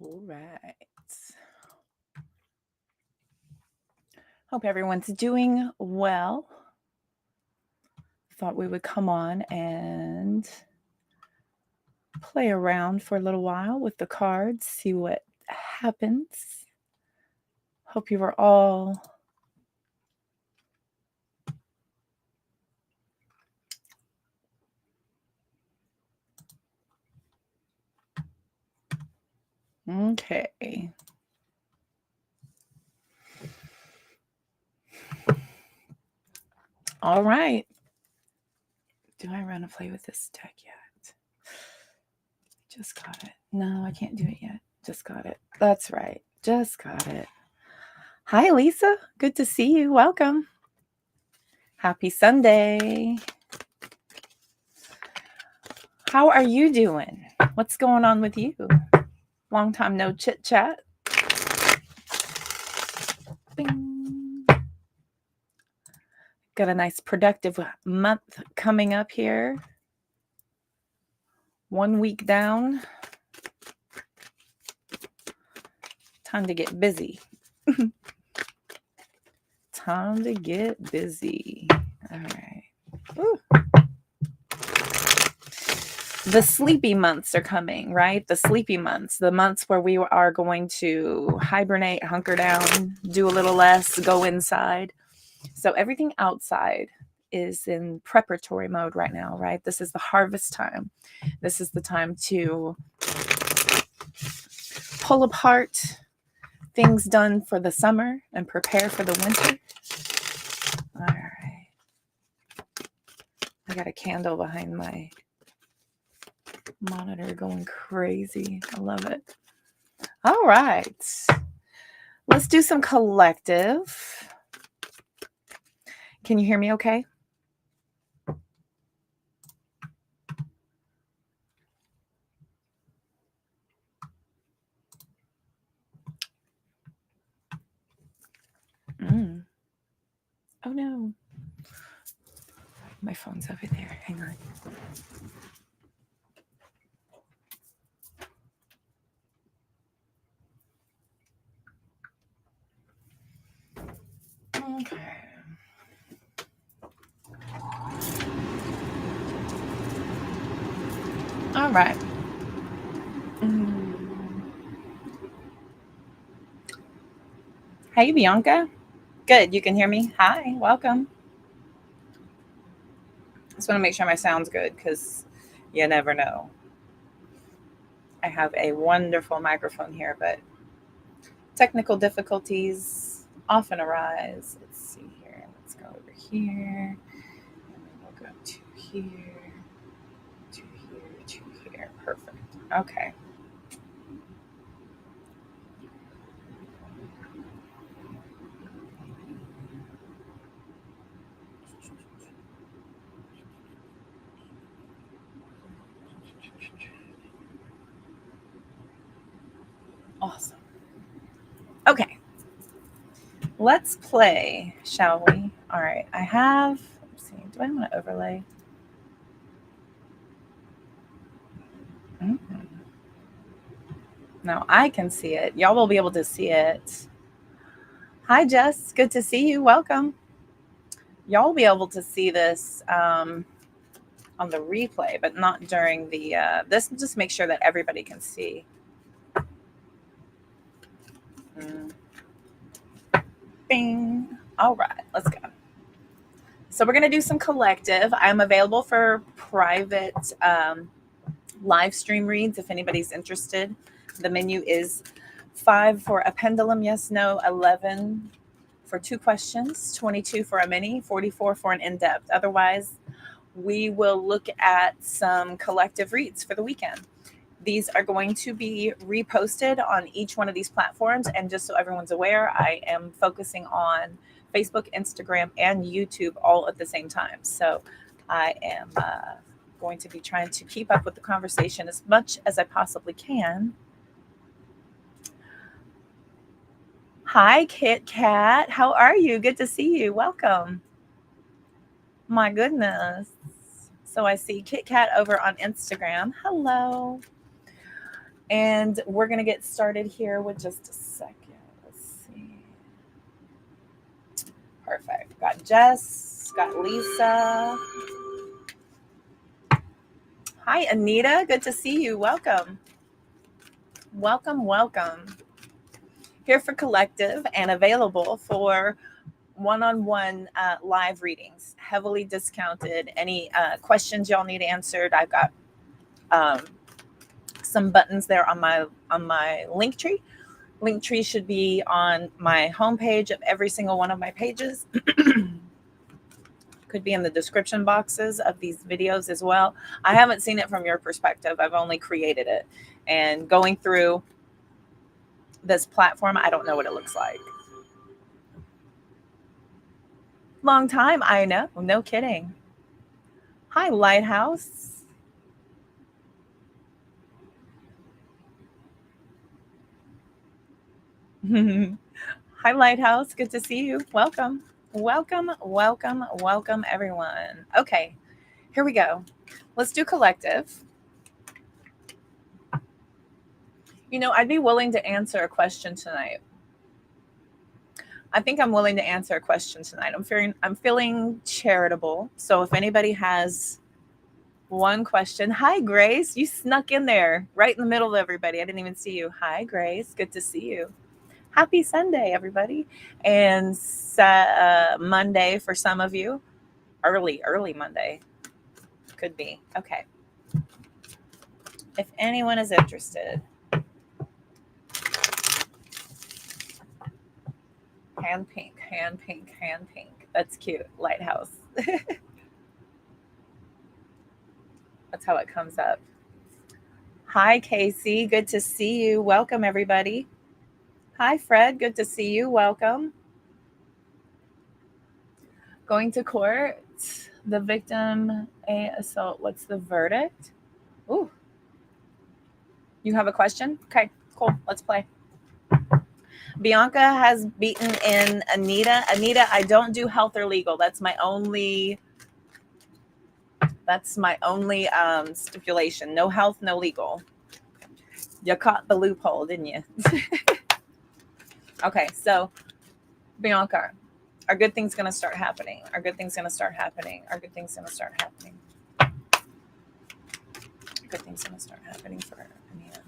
All right. Hope everyone's doing well. Thought we would come on and play around for a little while with the cards, see what happens. Hope you are all okay. All right. Do I run to play with this deck yet? Just got it. No, I can't do it yet. Just got it. That's right. Just got it. Hi, Lisa. Good to see you. Welcome. Happy Sunday. How are you doing? What's going on with you? Long time no chit chat. Bing. Got a nice productive month coming up here. 1 week down. Time to get busy. Time to get busy. All right. Ooh. The sleepy months are coming, right? The sleepy months, the months where we are going to hibernate, hunker down, do a little less, go inside. So everything outside is in preparatory mode right now, right? This is the harvest time. This is the time to pull apart things done for the summer and prepare for the winter. All right. I got a candle behind my monitor going crazy. I love it. All right. Let's do some collective. Can you hear me okay? Oh no. My phone's over there. Hang on. Okay. All right. Hey, Bianca. Good. You can hear me? Hi. Welcome. Just want to make sure my sound's good because you never know. I have a wonderful microphone here, but technical difficulties often arise. Let's see here. Let's go over here. And then we'll go to here, to here, to here. Perfect. Okay. Awesome. Okay. Let's play, shall we? All right. I have, let's see, do I want to overlay? No, I can see it. Y'all will be able to see it. Hi, Jess. Good to see you. Welcome. Y'all will be able to see this on the replay, but not during the, this just make sure that everybody can see. Bing. All right, let's go. So we're going to do some collective. I'm available for private live stream reads if anybody's interested. The menu is 5 for a pendulum, yes, no, 11 for 2 questions, 22 for a mini, 44 for an in-depth. Otherwise, we will look at some collective reads for the weekend. These are going to be reposted on each one of these platforms. And just so everyone's aware, I am focusing on Facebook, Instagram, and YouTube all at the same time. So I am going to be trying to keep up with the conversation as much as I possibly can. Hi, Kit Kat. How are you? Good to see you. Welcome. My goodness. So I see Kit Kat over on Instagram. Hello. And we're going to get started here with just a second. Let's see. Perfect. Got Jess, got Lisa. Hi, Anita. Good to see you. Welcome. Welcome, welcome. Here for Collective and available for one-on-one live readings, heavily discounted. Any questions y'all need answered, I've got some buttons there on my Linktree. Linktree should be on my homepage of every single one of my pages. Could be in the description boxes of these videos as well. I haven't seen it from your perspective. I've only created it. And going through this platform, I don't know what it looks like. Long time, I know. No kidding. Hi, Lighthouse. Hi, Lighthouse. Good to see you. Welcome. Welcome, welcome, welcome, everyone. Okay, here we go. Let's do collective. You know, I'd be willing to answer a question tonight. I think I'm willing to answer a question tonight. I'm feeling charitable. So if anybody has one question. Hi, Grace. You snuck in there right in the middle of everybody. I didn't even see you. Hi, Grace. Good to see you. Happy Sunday, everybody. And Monday for some of you. Early Monday. Could be. Okay. If anyone is interested. Hand pink. That's cute. Lighthouse. That's how it comes up. Hi, Casey. Good to see you. Welcome, everybody. Hi, Fred. Good to see you. Welcome. Going to court. The victim, a assault. What's the verdict? Ooh. You have a question? Okay, cool. Let's play. Bianca has beaten in Anita. Anita, I don't do health or legal. That's my only stipulation. No health, no legal. You caught the loophole, didn't you? Okay, so Bianca, are good things going to start happening? Are good things going to start happening? Are good things going to start happening? Good things going to start happening for Anita.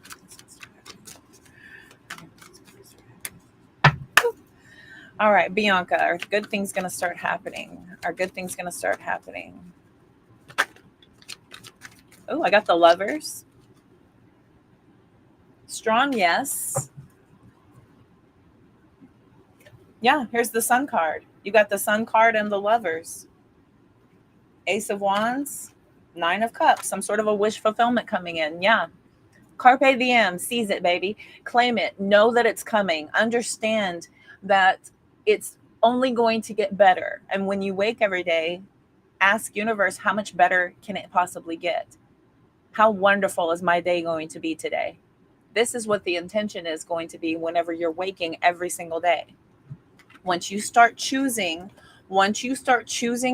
All right, Bianca, are good things going to start happening? Are good things going to start happening? Oh, I got the Lovers. Strong, yes. Yeah, here's the Sun card. You got the Sun card and the Lovers. Ace of Wands, Nine of Cups, some sort of a wish fulfillment coming in. Yeah. Carpe diem, seize it, baby. Claim it. Know that it's coming. Understand that it's only going to get better. And when you wake every day, ask universe, how much better can it possibly get? How wonderful is my day going to be today? This is what the intention is going to be whenever you're waking every single day. Once you start choosing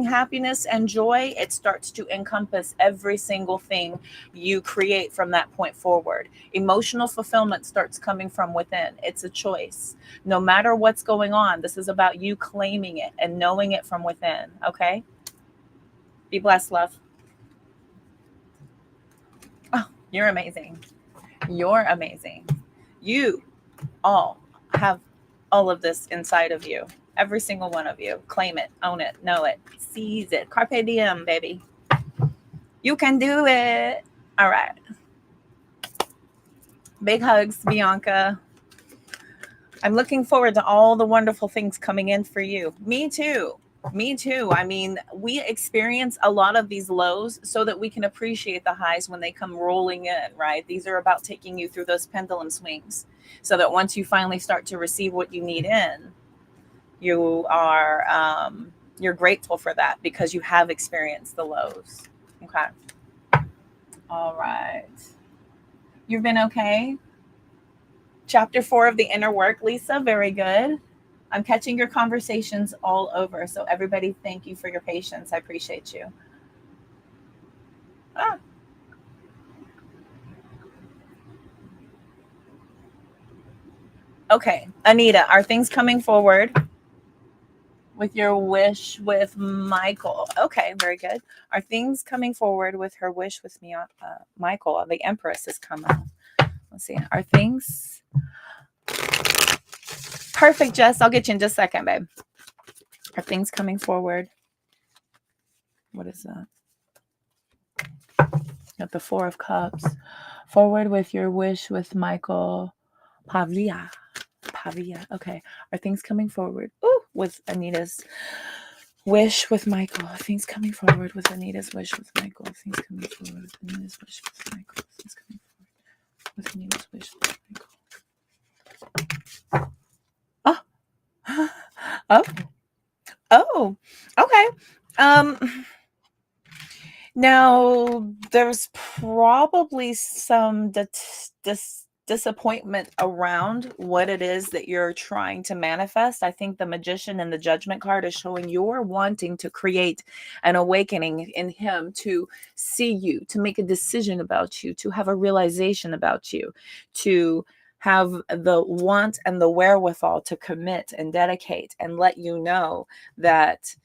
happiness and joy, it starts to encompass every single thing you create from that point forward. Emotional fulfillment starts coming from within. It's a choice. No matter what's going on, this is about you claiming it and knowing it from within. Okay? Be blessed, love. Oh, you're amazing. You're amazing. You all have all of this inside of you. Every single one of you. Claim it, own it, know it, seize it. Carpe diem, baby. You can do it. All right. Big hugs, Bianca. I'm looking forward to all the wonderful things coming in for you. Me too. I mean, we experience a lot of these lows so that we can appreciate the highs when they come rolling in, right? These are about taking you through those pendulum swings so that once you finally start to receive what you need in, you are you're grateful for that because you have experienced the lows. Okay. All right. You've been okay? Chapter 4 of the inner work, Lisa. Very good. I'm catching your conversations all over. So everybody, thank you for your patience. I appreciate you. Okay, Anita, are things coming forward with your wish with Michael? Okay, very good. Are things coming forward with her wish with me? Michael, the Empress is coming. Let's see. Are things perfect, Jess? I'll get you in just a second, babe. Are things coming forward? What is that? Got the Four of Cups. Forward with your wish with Michael. Pavia. Okay. Are things coming forward? Ooh, with Anita's wish with Michael. Are things coming forward with Anita's wish with Michael. Are things coming forward with Anita's wish with Michael. Are things coming forward with Anita's wish with Michael. Oh. Oh. Oh. Okay. Now, there's probably some disappointment around what it is that you're trying to manifest. I think the Magician and the Judgment card is showing you're wanting to create an awakening in him to see you, to make a decision about you, to have a realization about you, to have the want and the wherewithal to commit and dedicate and let you know that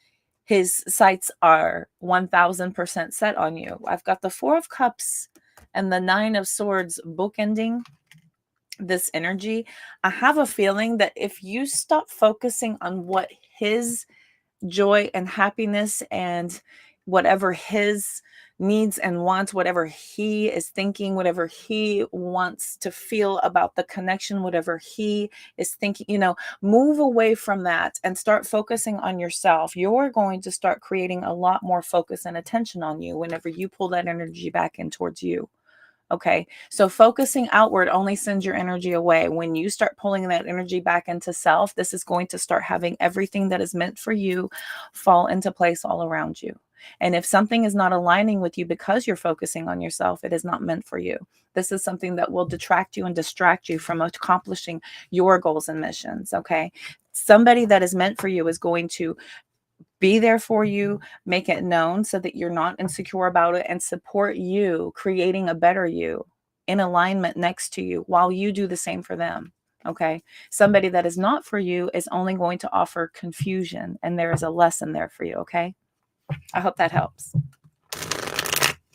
his sights are 1000% set on you. I've got the Four of Cups and the Nine of Swords bookending this energy. I have a feeling that if you stop focusing on what his joy and happiness and whatever his needs and wants, whatever he is thinking, whatever he wants to feel about the connection, whatever he is thinking, move away from that and start focusing on yourself. You're going to start creating a lot more focus and attention on you whenever you pull that energy back in towards you. Okay. So focusing outward only sends your energy away. When you start pulling that energy back into self, this is going to start having everything that is meant for you fall into place all around you. And if something is not aligning with you because you're focusing on yourself, it is not meant for you. This is something that will detract you and distract you from accomplishing your goals and missions. Okay. Somebody that is meant for you is going to be there for you, make it known so that you're not insecure about it, and support you creating a better you in alignment next to you while you do the same for them. Okay. Somebody that is not for you is only going to offer confusion, and there is a lesson there for you. Okay. I hope that helps.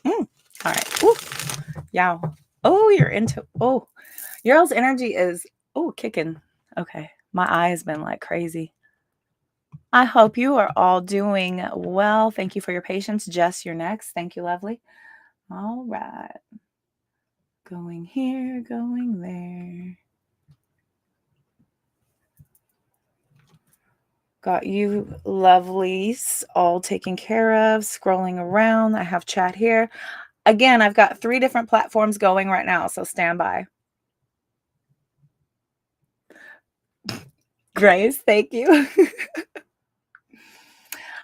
All right. Ooh. Yeah. Oh, you're into, your energy is, kicking. Okay. My eye has been like crazy. I hope you are all doing well. Thank you for your patience. Jess, you're next. Thank you, lovely. All right. Going here, going there. Got you lovelies all taken care of. Scrolling around. I have chat here. Again, I've got 3 different platforms going right now, so stand by. Grace, thank you.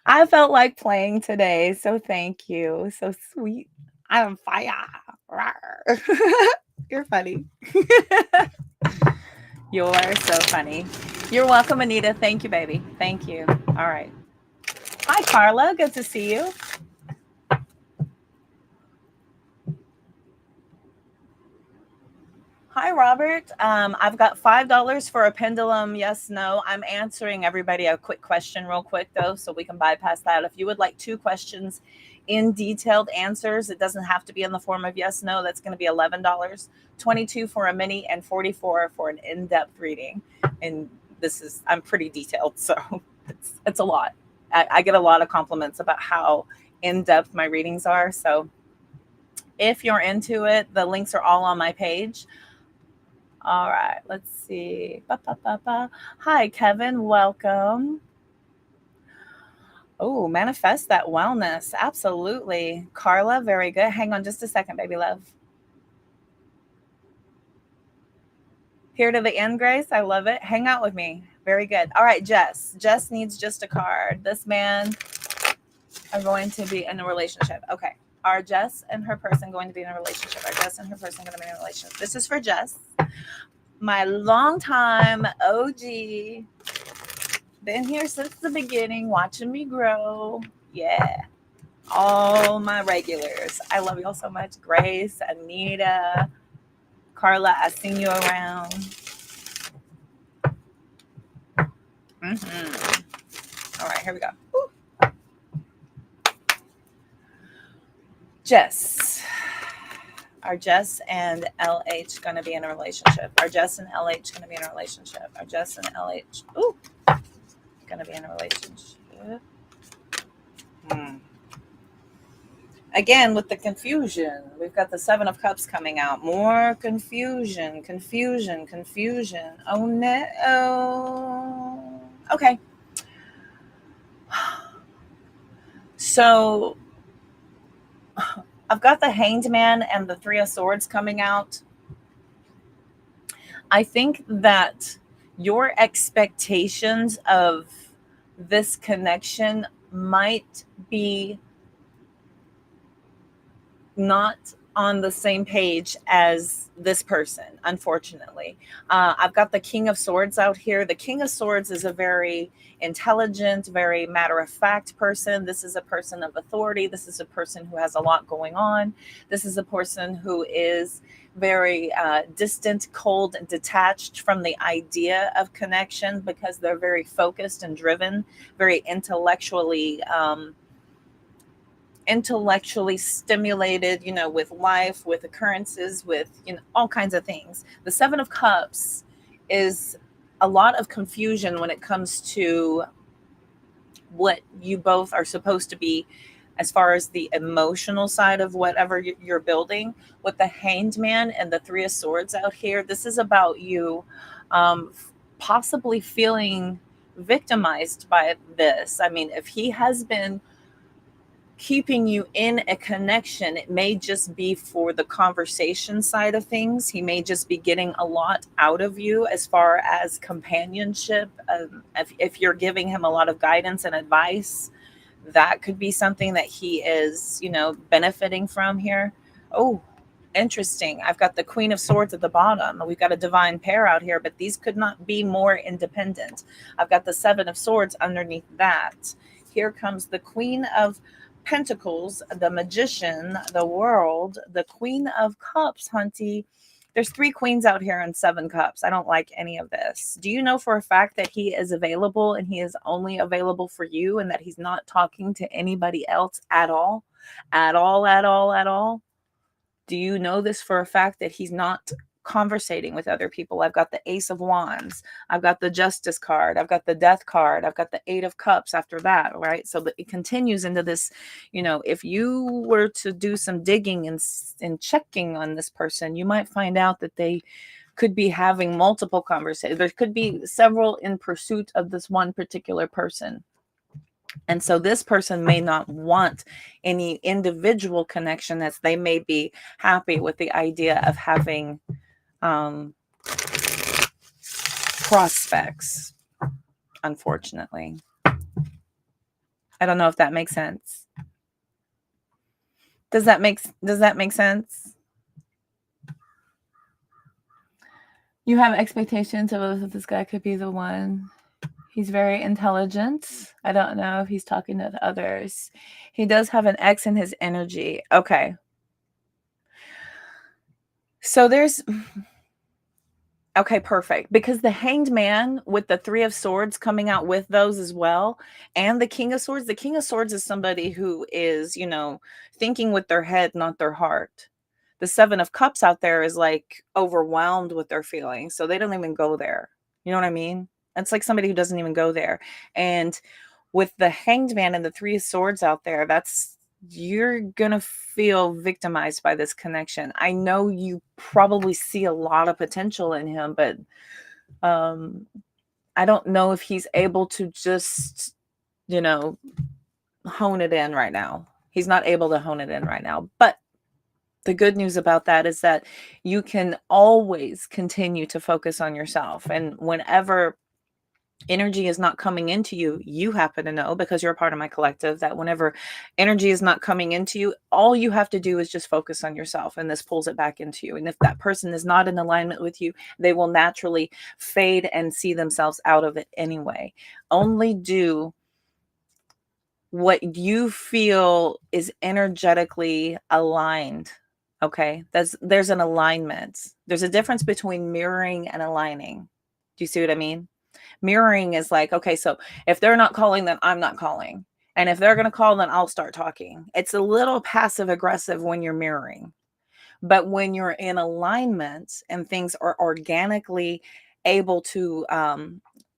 I felt like playing today, so thank you. So sweet. I'm fire. You're funny. You're so funny. You're welcome, Anita. Thank you, baby. Thank you. All right. Hi, Carla. Good to see you. Hi, Robert. I've got $5 for a pendulum. Yes, no. I'm answering everybody a quick question real quick, though, so we can bypass that. If you would like 2 questions in detailed answers, it doesn't have to be in the form of yes, no. That's going to be $11. 22 for a mini and 44 for an in-depth reading. And I'm pretty detailed, so it's a lot. I get a lot of compliments about how in-depth my readings are. So if you're into it, the links are all on my page. All right, let's see. Hi, Kevin. Welcome. Oh, manifest that wellness. Absolutely. Carla, very good. Hang on just a second, baby love. Here to the end, Grace. I love it. Hang out with me. Very good. All right, Jess. Jess needs just a card. This man are going to be in a relationship. Okay. Are Jess and her person going to be in a relationship? Are Jess and her person going to be in a relationship? This is for Jess. My longtime OG. Been here since the beginning, watching me grow. Yeah. All my regulars. I love y'all so much. Grace, Anita, Carla, I seen you around. All right, here we go. Woo. Jess. Are Jess and LH going to be in a relationship? Are Jess and LH going to be in a relationship? Are Jess and LH going to be in a relationship? Again, with the confusion, we've got the Seven of Cups coming out. More confusion. Oh no. Okay. So I've got the Hanged Man and the Three of Swords coming out. I think that your expectations of this connection might be not on the same page as this person, unfortunately. I've got the King of Swords out here. The King of Swords is a very intelligent, very matter-of-fact person. This is a person of authority. This is a person who has a lot going on. This is a person who is very distant, cold, and detached from the idea of connection because they're very focused and driven, very intellectually stimulated, with life, with occurrences, with, all kinds of things. The Seven of Cups is a lot of confusion when it comes to what you both are supposed to be as far as the emotional side of whatever you're building. With the Hanged Man and the Three of Swords out here, this is about you possibly feeling victimized by this. I mean, if he has been keeping you in a connection, it may just be for the conversation side of things. He may just be getting a lot out of you as far as companionship. If you're giving him a lot of guidance and advice, that could be something that he is, benefiting from here. Oh, interesting. I've got the Queen of Swords at the bottom. We've got a divine pair out here, but these could not be more independent. I've got the Seven of Swords underneath that. Here comes the Queen of Pentacles, the Magician, the World, the Queen of Cups, Hunty. There's 3 queens out here and 7 cups. I don't like any of this. Do you know for a fact that he is available and he is only available for you and that he's not talking to anybody else at all? At all, at all, at all? Do you know this for a fact that he's not conversating with other people? I've got the Ace of Wands. I've got the Justice card. I've got the Death card. I've got the Eight of Cups after that, right? So it continues into this, if you were to do some digging and checking on this person, you might find out that they could be having multiple conversations. There could be several in pursuit of this one particular person. And so this person may not want any individual connection, as they may be happy with the idea of having prospects, unfortunately. I don't know if that makes sense. Does that make sense? You have expectations of this guy could be the one. He's very intelligent. I don't know if he's talking to others. He does have an X in his energy. Okay. So okay, perfect. Because the Hanged Man with the Three of Swords coming out with those as well, and the King of Swords. The King of Swords is somebody who is, thinking with their head, not their heart. The Seven of Cups out there is like overwhelmed with their feelings. So they don't even go there. You know what I mean? It's like somebody who doesn't even go there. And with the Hanged Man and the Three of Swords out there, you're going to feel victimized by this connection. I know you probably see a lot of potential in him, but I don't know if he's able to just, hone it in right now. He's not able to hone it in right now. But the good news about that is that you can always continue to focus on yourself. And whenever energy is not coming into you, you happen to know, because you're a part of my collective, that whenever energy is not coming into you, all you have to do is just focus on yourself, and this pulls it back into you. And if that person is not in alignment with you, they will naturally fade and see themselves out of it anyway. Only do what you feel is energetically aligned. Okay, there's an alignment. There's a difference between mirroring and aligning. Do you see what I mean? Mirroring is like, okay, so if they're not calling, then I'm not calling. And if they're going to call, then I'll start talking. It's a little passive aggressive when you're mirroring. But when you're in alignment and things are organically able to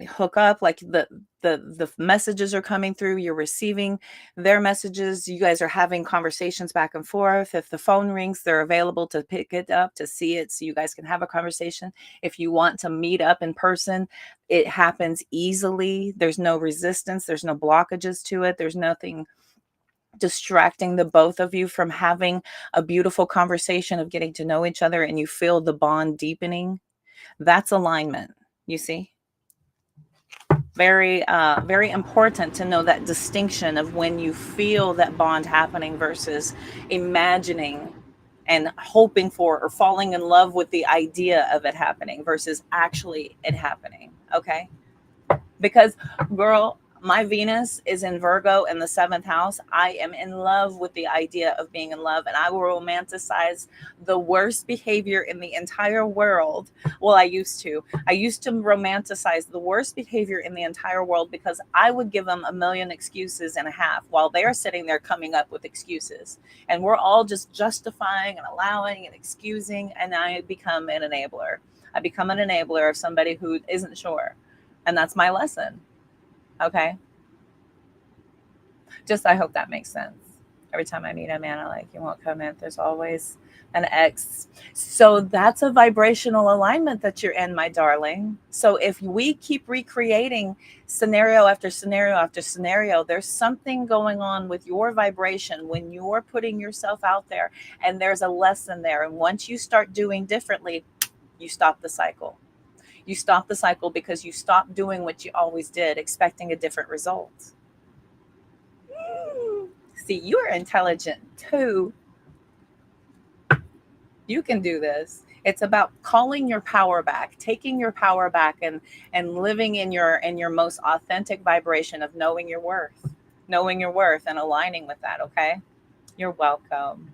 hook up, like the messages are coming through, you're receiving their messages, you guys are having conversations back and forth. If the phone rings, they're available to pick it up, to see it, so you guys can have a conversation. If you want to meet up in person, it happens easily. There's no resistance, there's no blockages to it, there's nothing distracting the both of you from having a beautiful conversation of getting to know each other, and you feel the bond deepening. That's alignment. You see, very important to know that distinction of when you feel that bond happening versus imagining and hoping for or falling in love with the idea of it happening versus actually it happening. Okay, because girl, my Venus is in Virgo in the seventh house. I am in love with the idea of being in love, and I will romanticize the worst behavior in the entire world. Well, I used to romanticize the worst behavior in the entire world because I would give them a million excuses and a half while they're sitting there coming up with excuses. And we're all just justifying and allowing and excusing. And I become an enabler. I become an enabler of somebody who isn't sure. And that's my lesson. Okay. Just, I hope that makes sense. Every time I meet a man, I like, you won't comment. There's always an X. So that's a vibrational alignment that you're in, my darling. So if we keep recreating scenario after scenario after scenario, there's something going on with your vibration when you're putting yourself out there, and there's a lesson there. And once you start doing differently, you stop the cycle. You stop the cycle because you stop doing what you always did, expecting a different result. See, you are intelligent too. You can do this. It's about calling your power back, taking your power back, and living in your most authentic vibration of knowing your worth, and aligning with that. Okay, you're welcome.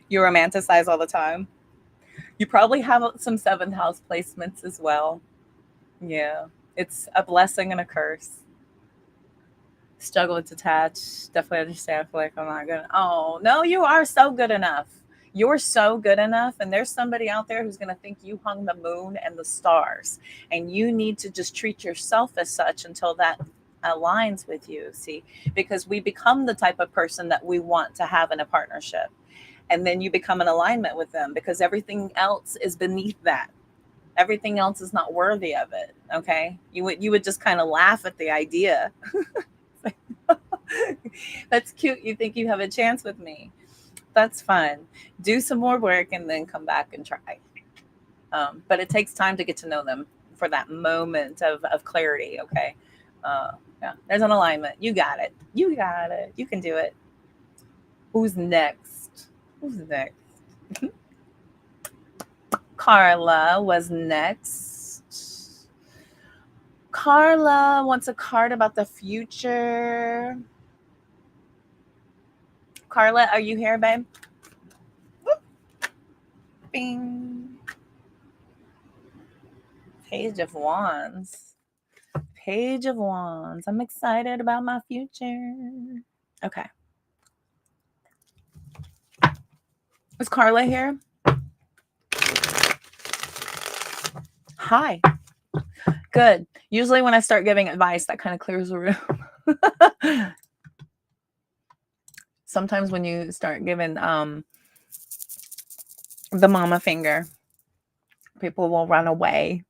You romanticize all the time. You probably have some seventh house placements as well. Yeah, it's a blessing and a curse. Struggle with detach. Definitely understand. I feel like I'm not good. Oh, no, you are so good enough. You're so good enough. And there's somebody out there who's going to think you hung the moon and the stars. And you need to just treat yourself as such until that aligns with you. See, because we become the type of person that we want to have in a partnership. And then you become in alignment with them because everything else is beneath that. Everything else is not worthy of it. Okay. You would just kind of laugh at the idea. That's cute. You think you have a chance with me. That's fun. Do some more work and then come back and try. But it takes time to get to know them for that moment of clarity. Okay. Yeah. There's an alignment. You got it. You got it. You can do it. Who's next? Who's next? Carla was next. Carla wants a card about the future. Carla, are you here, babe? Whoop. Bing. Page of Wands. Page of Wands. I'm excited about my future. Okay. Is Carla here? Hi. Good. Usually when I start giving advice, that kind of clears the room. Sometimes when you start giving the mama finger, people will run away.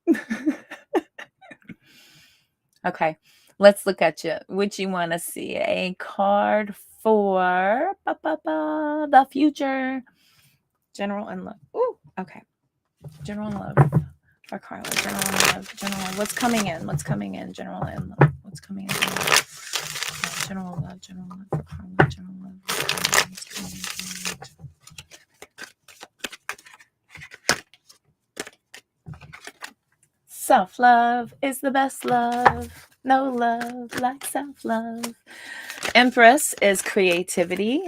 Okay. Let's look at you. Which you want to see? A card for the future. General and love. Ooh, okay. General and love for Carla. General and love. General love. What's coming in? What's coming in? General and love. What's coming in? General love. General love for Carla. General love. What's coming in? Self-love is the best love. No love like self-love. Empress is creativity.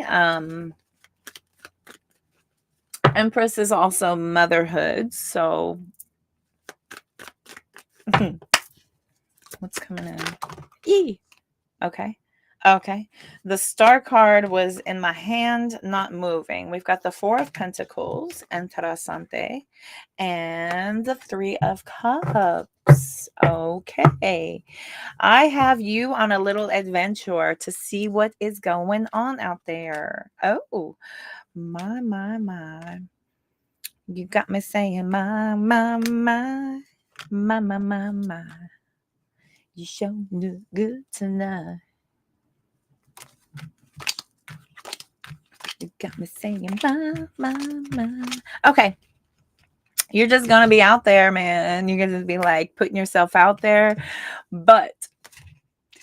Empress is also motherhood. So What's coming in? E. Okay. Okay. The star card was in my hand, not moving. We've got the Four of Pentacles, interessante, and the Three of Cups. Okay. I have you on a little adventure to see what is going on out there. Oh, my. You got me saying my. You sure look good tonight. You got me saying my. Okay. You're just going to be out there, man. You're going to be like putting yourself out there. But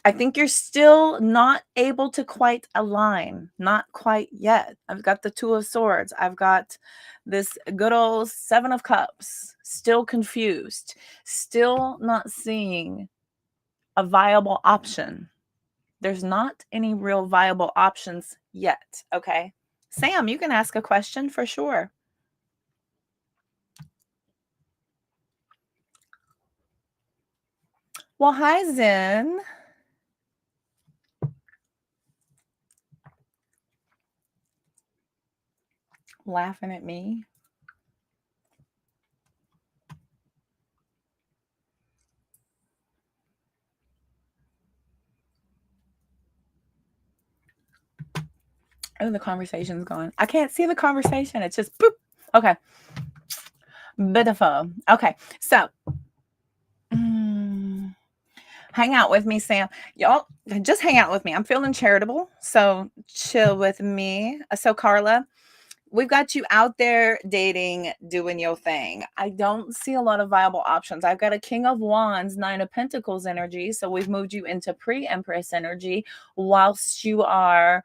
I think you're still not able to quite align. Not quite yet. I've got the Two of Swords. I've got this good old Seven of Cups. Still confused. Still not seeing a viable option. There's not any real viable options yet. Okay. Sam, you can ask a question for sure. Well, hi, Zen. Laughing at me. Oh, the conversation's gone. I can't see the conversation. It's just boop. Okay. Beautiful. Okay. So hang out with me, Sam. Y'all just hang out with me. I'm feeling charitable. So chill with me. So Carla, we've got you out there dating, doing your thing. I don't see a lot of viable options. I've got a King of Wands, Nine of Pentacles energy. So we've moved you into pre-Empress energy whilst you are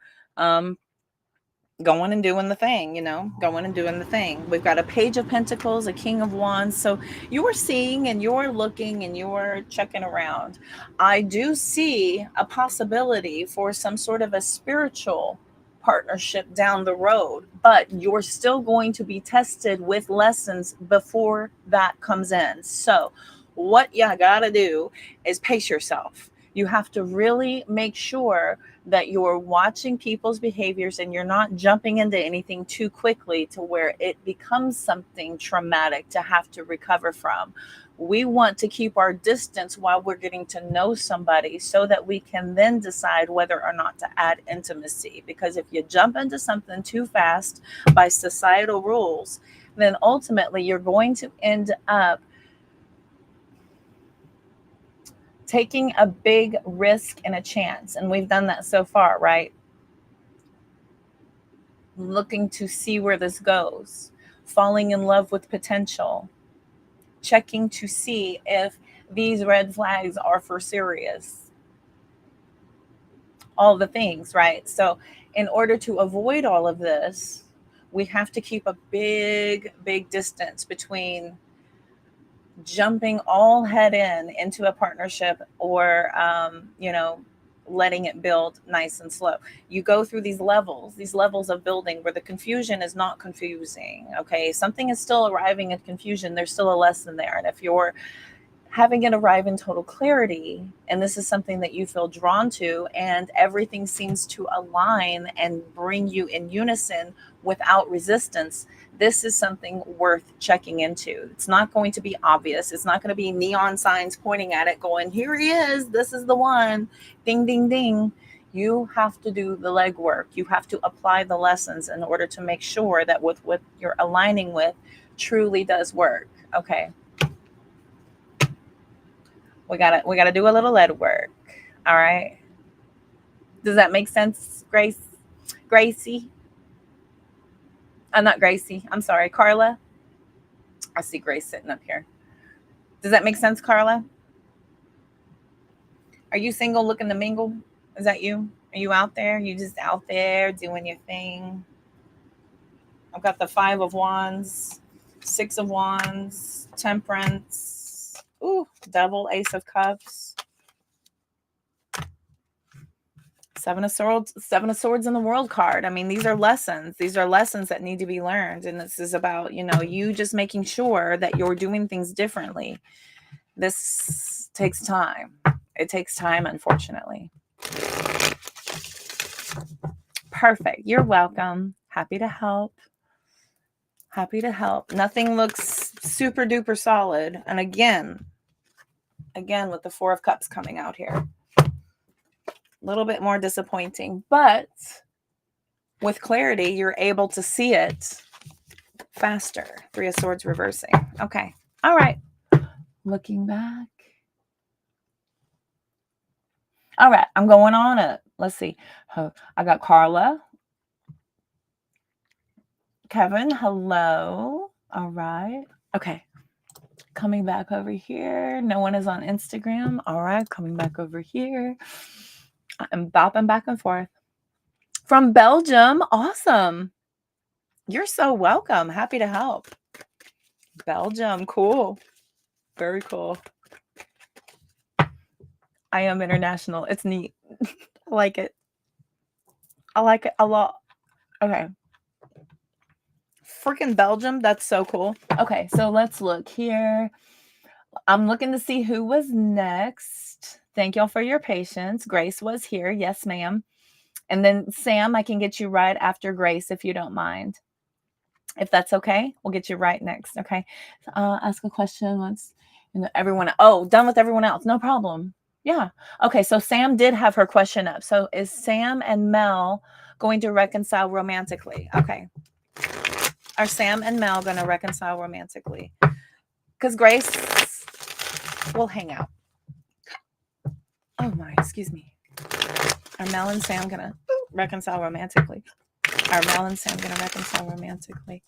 going and doing the thing, going and doing the thing. We've got a Page of Pentacles, a King of Wands. So you're seeing and you're looking and you're checking around. I do see a possibility for some sort of a spiritual partnership down the road, but you're still going to be tested with lessons before that comes in. So what you gotta do is pace yourself. You have to really make sure that you're watching people's behaviors and you're not jumping into anything too quickly to where it becomes something traumatic to have to recover from. We want to keep our distance while we're getting to know somebody so that we can then decide whether or not to add intimacy. Because if you jump into something too fast by societal rules, then ultimately you're going to end up taking a big risk and a chance. And we've done that so far, right? Looking to see where this goes, falling in love with potential, checking to see if these red flags are for serious. All the things, right? So in order to avoid all of this, we have to keep a big distance between jumping all head into a partnership or letting it build nice and slow. You go through these levels of building where the confusion is not confusing. Okay, something is still arriving at confusion. There's still a lesson there. And if you're having it arrive in total clarity, and this is something that you feel drawn to, and everything seems to align and bring you in unison without resistance, this is something worth checking into. It's not going to be obvious. It's not going to be neon signs pointing at it going, here he is, this is the one, ding, ding, ding. You have to do the legwork. You have to apply the lessons in order to make sure that what you're aligning with truly does work. Okay. We gotta do a little lead work. All right. Does that make sense, Gracie? Not Gracie. I'm sorry, Carla. I see Grace sitting up here. Does that make sense, Carla? Are you single looking to mingle? Is that you? Are you out there? You just out there doing your thing? I've got the Five of Wands, Six of Wands, Temperance. Ooh, Devil, Ace of Cups. Seven of Swords in the World card. I mean, these are lessons. These are lessons that need to be learned. And this is about, you just making sure that you're doing things differently. This takes time. It takes time, unfortunately. Perfect. You're welcome. Happy to help. Happy to help. Nothing looks super duper solid. And again, with the Four of Cups coming out here, a little bit more disappointing, but with clarity, you're able to see it faster. Three of Swords reversing. Okay. All right. Looking back. All right. I'm going on it. Let's see. I got Carla. Kevin, hello. All right. Okay. Coming back over here. No one is on Instagram. All right. Coming back over here. I'm bopping back and forth. From Belgium. Awesome. You're so welcome. Happy to help. Belgium. Cool. Very cool. I am international. It's neat. I like it. I like it a lot. Okay. Freaking Belgium. That's so cool. Okay. So let's look here. I'm looking to see who was next. Thank y'all for your patience. Grace was here. Yes, ma'am. And then Sam, I can get you right after Grace if you don't mind. If that's okay, we'll get you right next. Okay. Ask a question once. Everyone. Oh, done with everyone else. No problem. Yeah. Okay. So Sam did have her question up. So is Sam and Mel going to reconcile romantically? Okay. Are Sam and Mel going to reconcile romantically? Because Grace will hang out. Oh my, excuse me. Are Mel and Sam going to reconcile romantically? Are Mel and Sam going to reconcile romantically?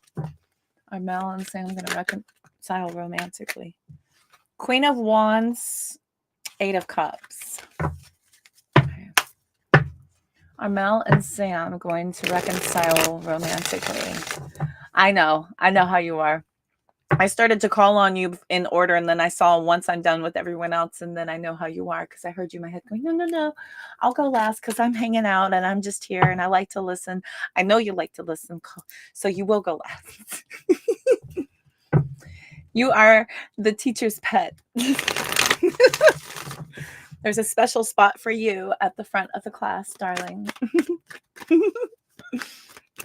Are Mel and Sam going to reconcile romantically? Queen of Wands, Eight of Cups. Okay. Are Mel and Sam going to reconcile romantically? I know how you are. I started to call on you in order, and then I saw once I'm done with everyone else, and then I know how you are because I heard you in my head going, no, I'll go last because I'm hanging out and I'm just here and I like to listen. I know you like to listen, so you will go last. You are the teacher's pet. There's a special spot for you at the front of the class, darling.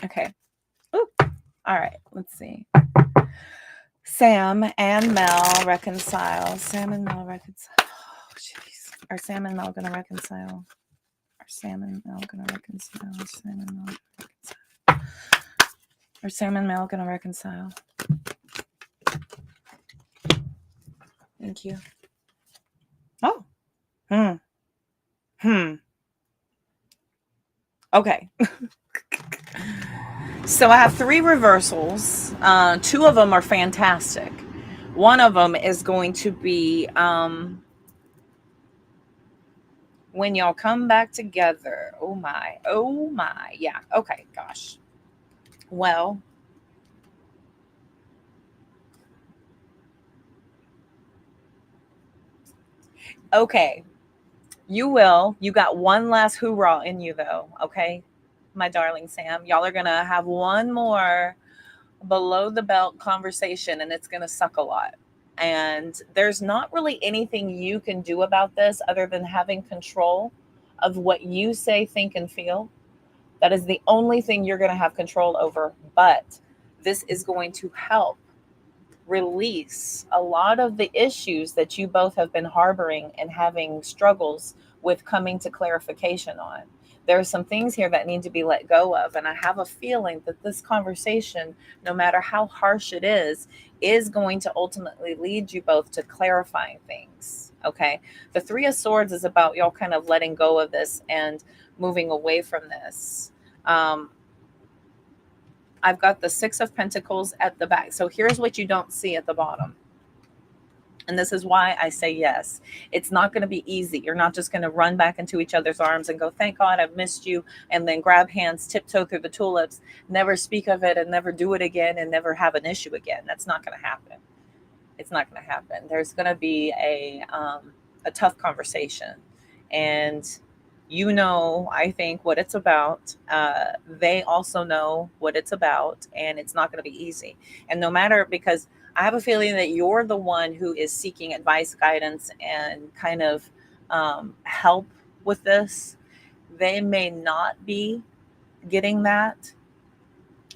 Okay. Ooh. All right, let's see. Sam and Mel reconcile. Sam and Mel reconcile. Oh, jeez. Are Sam and Mel going to reconcile? Are Sam and Mel going to reconcile? Are Sam and Mel going to reconcile? Are Sam and Mel going to reconcile? Thank you. Oh. Okay. So I have 3 reversals. 2 of them are fantastic. One of them is going to be when y'all come back together. Oh my. Yeah. Okay. Gosh. Well. Okay. You will. You got one last hoorah in you, though. Okay, my darling Sam. Y'all are going to have one more below the belt conversation, and it's going to suck a lot. And there's not really anything you can do about this other than having control of what you say, think, and feel. That is the only thing you're going to have control over. But this is going to help release a lot of the issues that you both have been harboring and having struggles with coming to clarification on. There are some things here that need to be let go of. And I have a feeling that this conversation, no matter how harsh it is going to ultimately lead you both to clarifying things. Okay. The Three of Swords is about y'all kind of letting go of this and moving away from this. I've got the Six of Pentacles at the back. So here's what you don't see at the bottom. And this is why I say yes. It's not going to be easy. You're not just going to run back into each other's arms and go, thank God I've missed you. And then grab hands, tiptoe through the tulips, never speak of it and never do it again and never have an issue again. That's not going to happen. It's not going to happen. There's going to be a tough conversation. And you know, I think, what it's about. They also know what it's about, and it's not going to be easy. And no matter, because I have a feeling that you're the one who is seeking advice, guidance, and kind of help with this. They may not be getting that.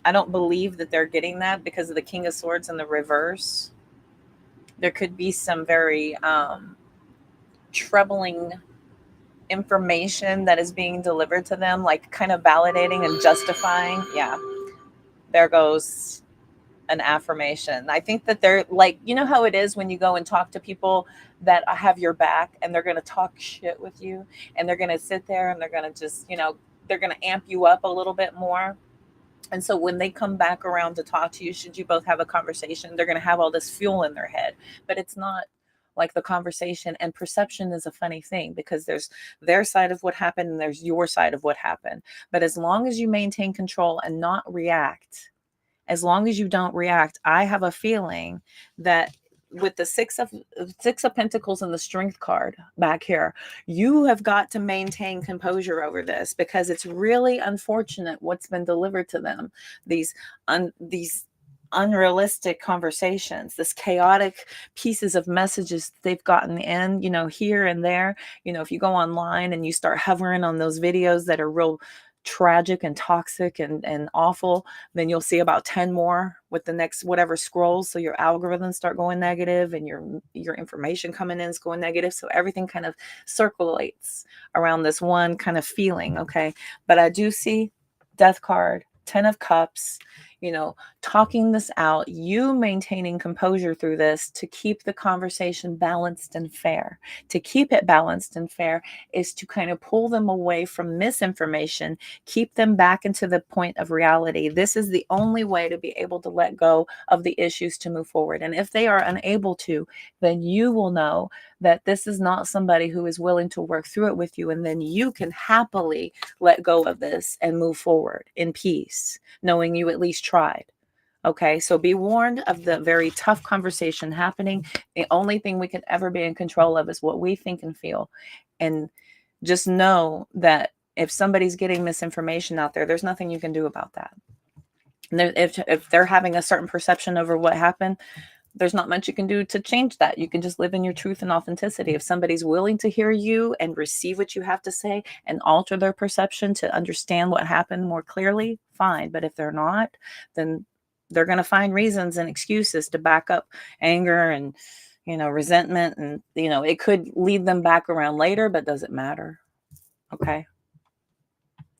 I don't believe that they're getting that because of the King of Swords in the reverse. There could be some very troubling information that is being delivered to them, like kind of validating and justifying. Yeah, there goes an affirmation. I think that they're like, you know how it is when you go and talk to people that have your back and they're going to talk shit with you and they're going to sit there and they're going to just, they're going to amp you up a little bit more. And so when they come back around to talk to you, should you both have a conversation, they're going to have all this fuel in their head, but it's not like the conversation. And perception is a funny thing because there's their side of what happened and there's your side of what happened. But as long as you maintain control and not react, as long as you don't react, I have a feeling that with the six of pentacles and the strength card back here, you have got to maintain composure over this because it's really unfortunate what's been delivered to them. These unrealistic conversations, this chaotic pieces of messages they've gotten in, here and there. If you go online and you start hovering on those videos that are real tragic and toxic and awful, then you'll see about 10 more with the next whatever scrolls. So your algorithms start going negative and your information coming in is going negative. So everything kind of circulates around this one kind of feeling. Okay. But I do see Death card, 10 of Cups, talking this out, you maintaining composure through this to keep the conversation balanced and fair. To keep it balanced and fair is to kind of pull them away from misinformation, keep them back into the point of reality. This is the only way to be able to let go of the issues to move forward. And if they are unable to, then you will know that this is not somebody who is willing to work through it with you. And then you can happily let go of this and move forward in peace, knowing you at least tried. Okay, so be warned of the very tough conversation happening. The only thing we can ever be in control of is what we think and feel. And just know that if somebody's getting misinformation out there, there's nothing you can do about that. And if they're having a certain perception over what happened, there's not much you can do to change that. You can just live in your truth and authenticity. If somebody's willing to hear you and receive what you have to say and alter their perception to understand what happened more clearly, fine. But if they're not, then they're going to find reasons and excuses to back up anger and, resentment. And, it could lead them back around later, but does it matter? Okay.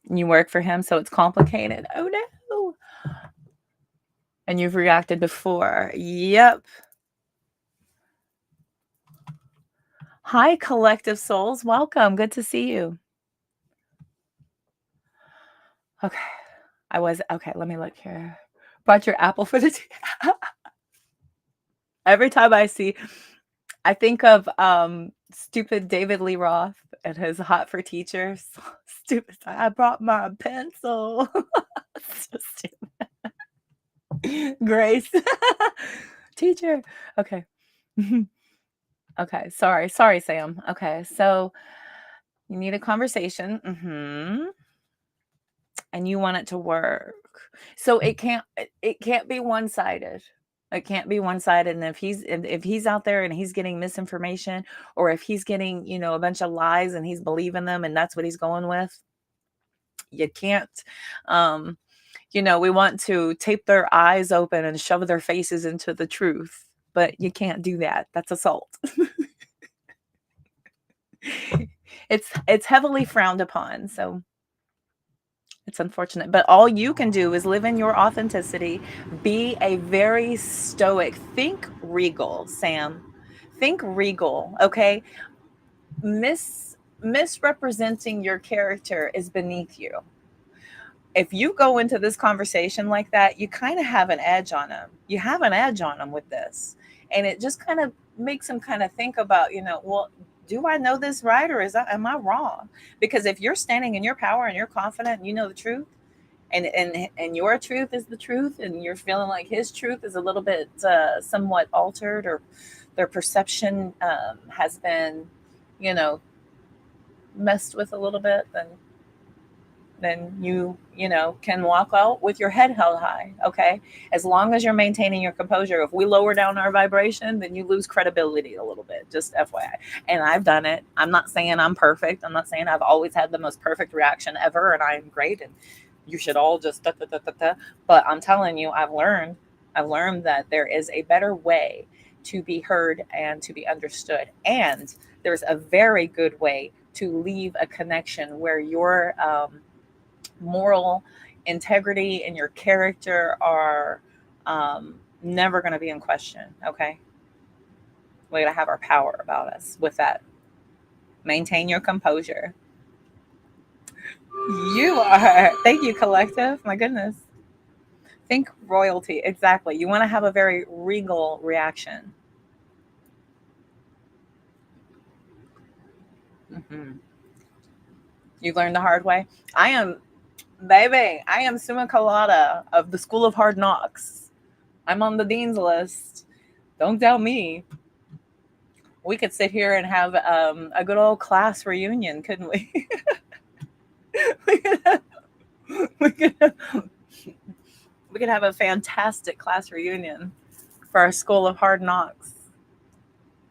You work for him, so it's complicated. Oh no. And you've reacted before. Yep. Hi, collective souls. Welcome. Good to see you. Okay. Okay. Let me look here. Brought your apple for the tea. Every time I think of stupid David Lee Roth and his Hot for Teachers. Stupid. I brought my pencil. So stupid. Grace. Teacher. Okay. Okay. Sorry, Sam. Okay. So you need a conversation. And you want it to work. So it can't be one-sided. It can't be one-sided. And if he's out there and he's getting misinformation, or if he's getting, a bunch of lies and he's believing them and that's what he's going with, you can't, we want to tape their eyes open and shove their faces into the truth, but you can't do that. That's assault. It's heavily frowned upon. So it's unfortunate, but all you can do is live in your authenticity. Be a very stoic. Think regal, Sam. Think regal, okay? Misrepresenting your character is beneath you. If you go into this conversation like that, you kind of have an edge on them. You have an edge on them with this. And it just kind of makes them kind of think about, well, do I know this right, or am I wrong? Because if you're standing in your power and you're confident and you know the truth, and your truth is the truth, and you're feeling like his truth is a little bit somewhat altered, or their perception has been, messed with a little bit, then then you know, can walk out with your head held high. Okay, as long as you're maintaining your composure. If we lower down our vibration, then you lose credibility a little bit. Just FYI. And I've done it. I'm not saying I'm perfect. I'm not saying I've always had the most perfect reaction ever, and I'm great. And you should all just da, da, da, da, da. But I'm telling you, I've learned that there is a better way to be heard and to be understood. And there's a very good way to leave a connection where your moral integrity and your character are never going to be in question. Okay. We got to have our power about us with that. Maintain your composure. You are. Thank you, collective. My goodness. Think royalty. Exactly. You want to have a very regal reaction. Hmm. You learned the hard way. I am, baby, I am summa cum laude of the School of Hard Knocks. I'm on the dean's list. Don't doubt me. We could sit here and have a good old class reunion, couldn't we? we, could have, we, could have, we could have a fantastic class reunion for our School of Hard Knocks.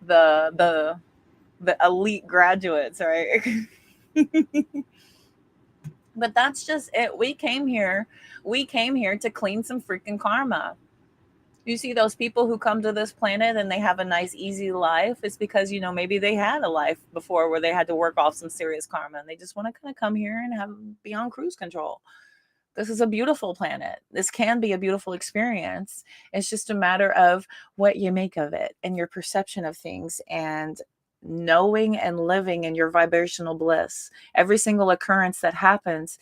The the elite graduates, right? But that's just it. We came here to clean some freaking karma. You see those people who come to this planet and they have a nice easy life, it's because, you know, maybe they had a life before where they had to work off some serious karma, and they just want to kind of come here and have be on cruise control. This is a beautiful planet. This can be a beautiful experience. It's just a matter of what you make of it and your perception of things, and knowing and living in your vibrational bliss. Every single occurrence that happens,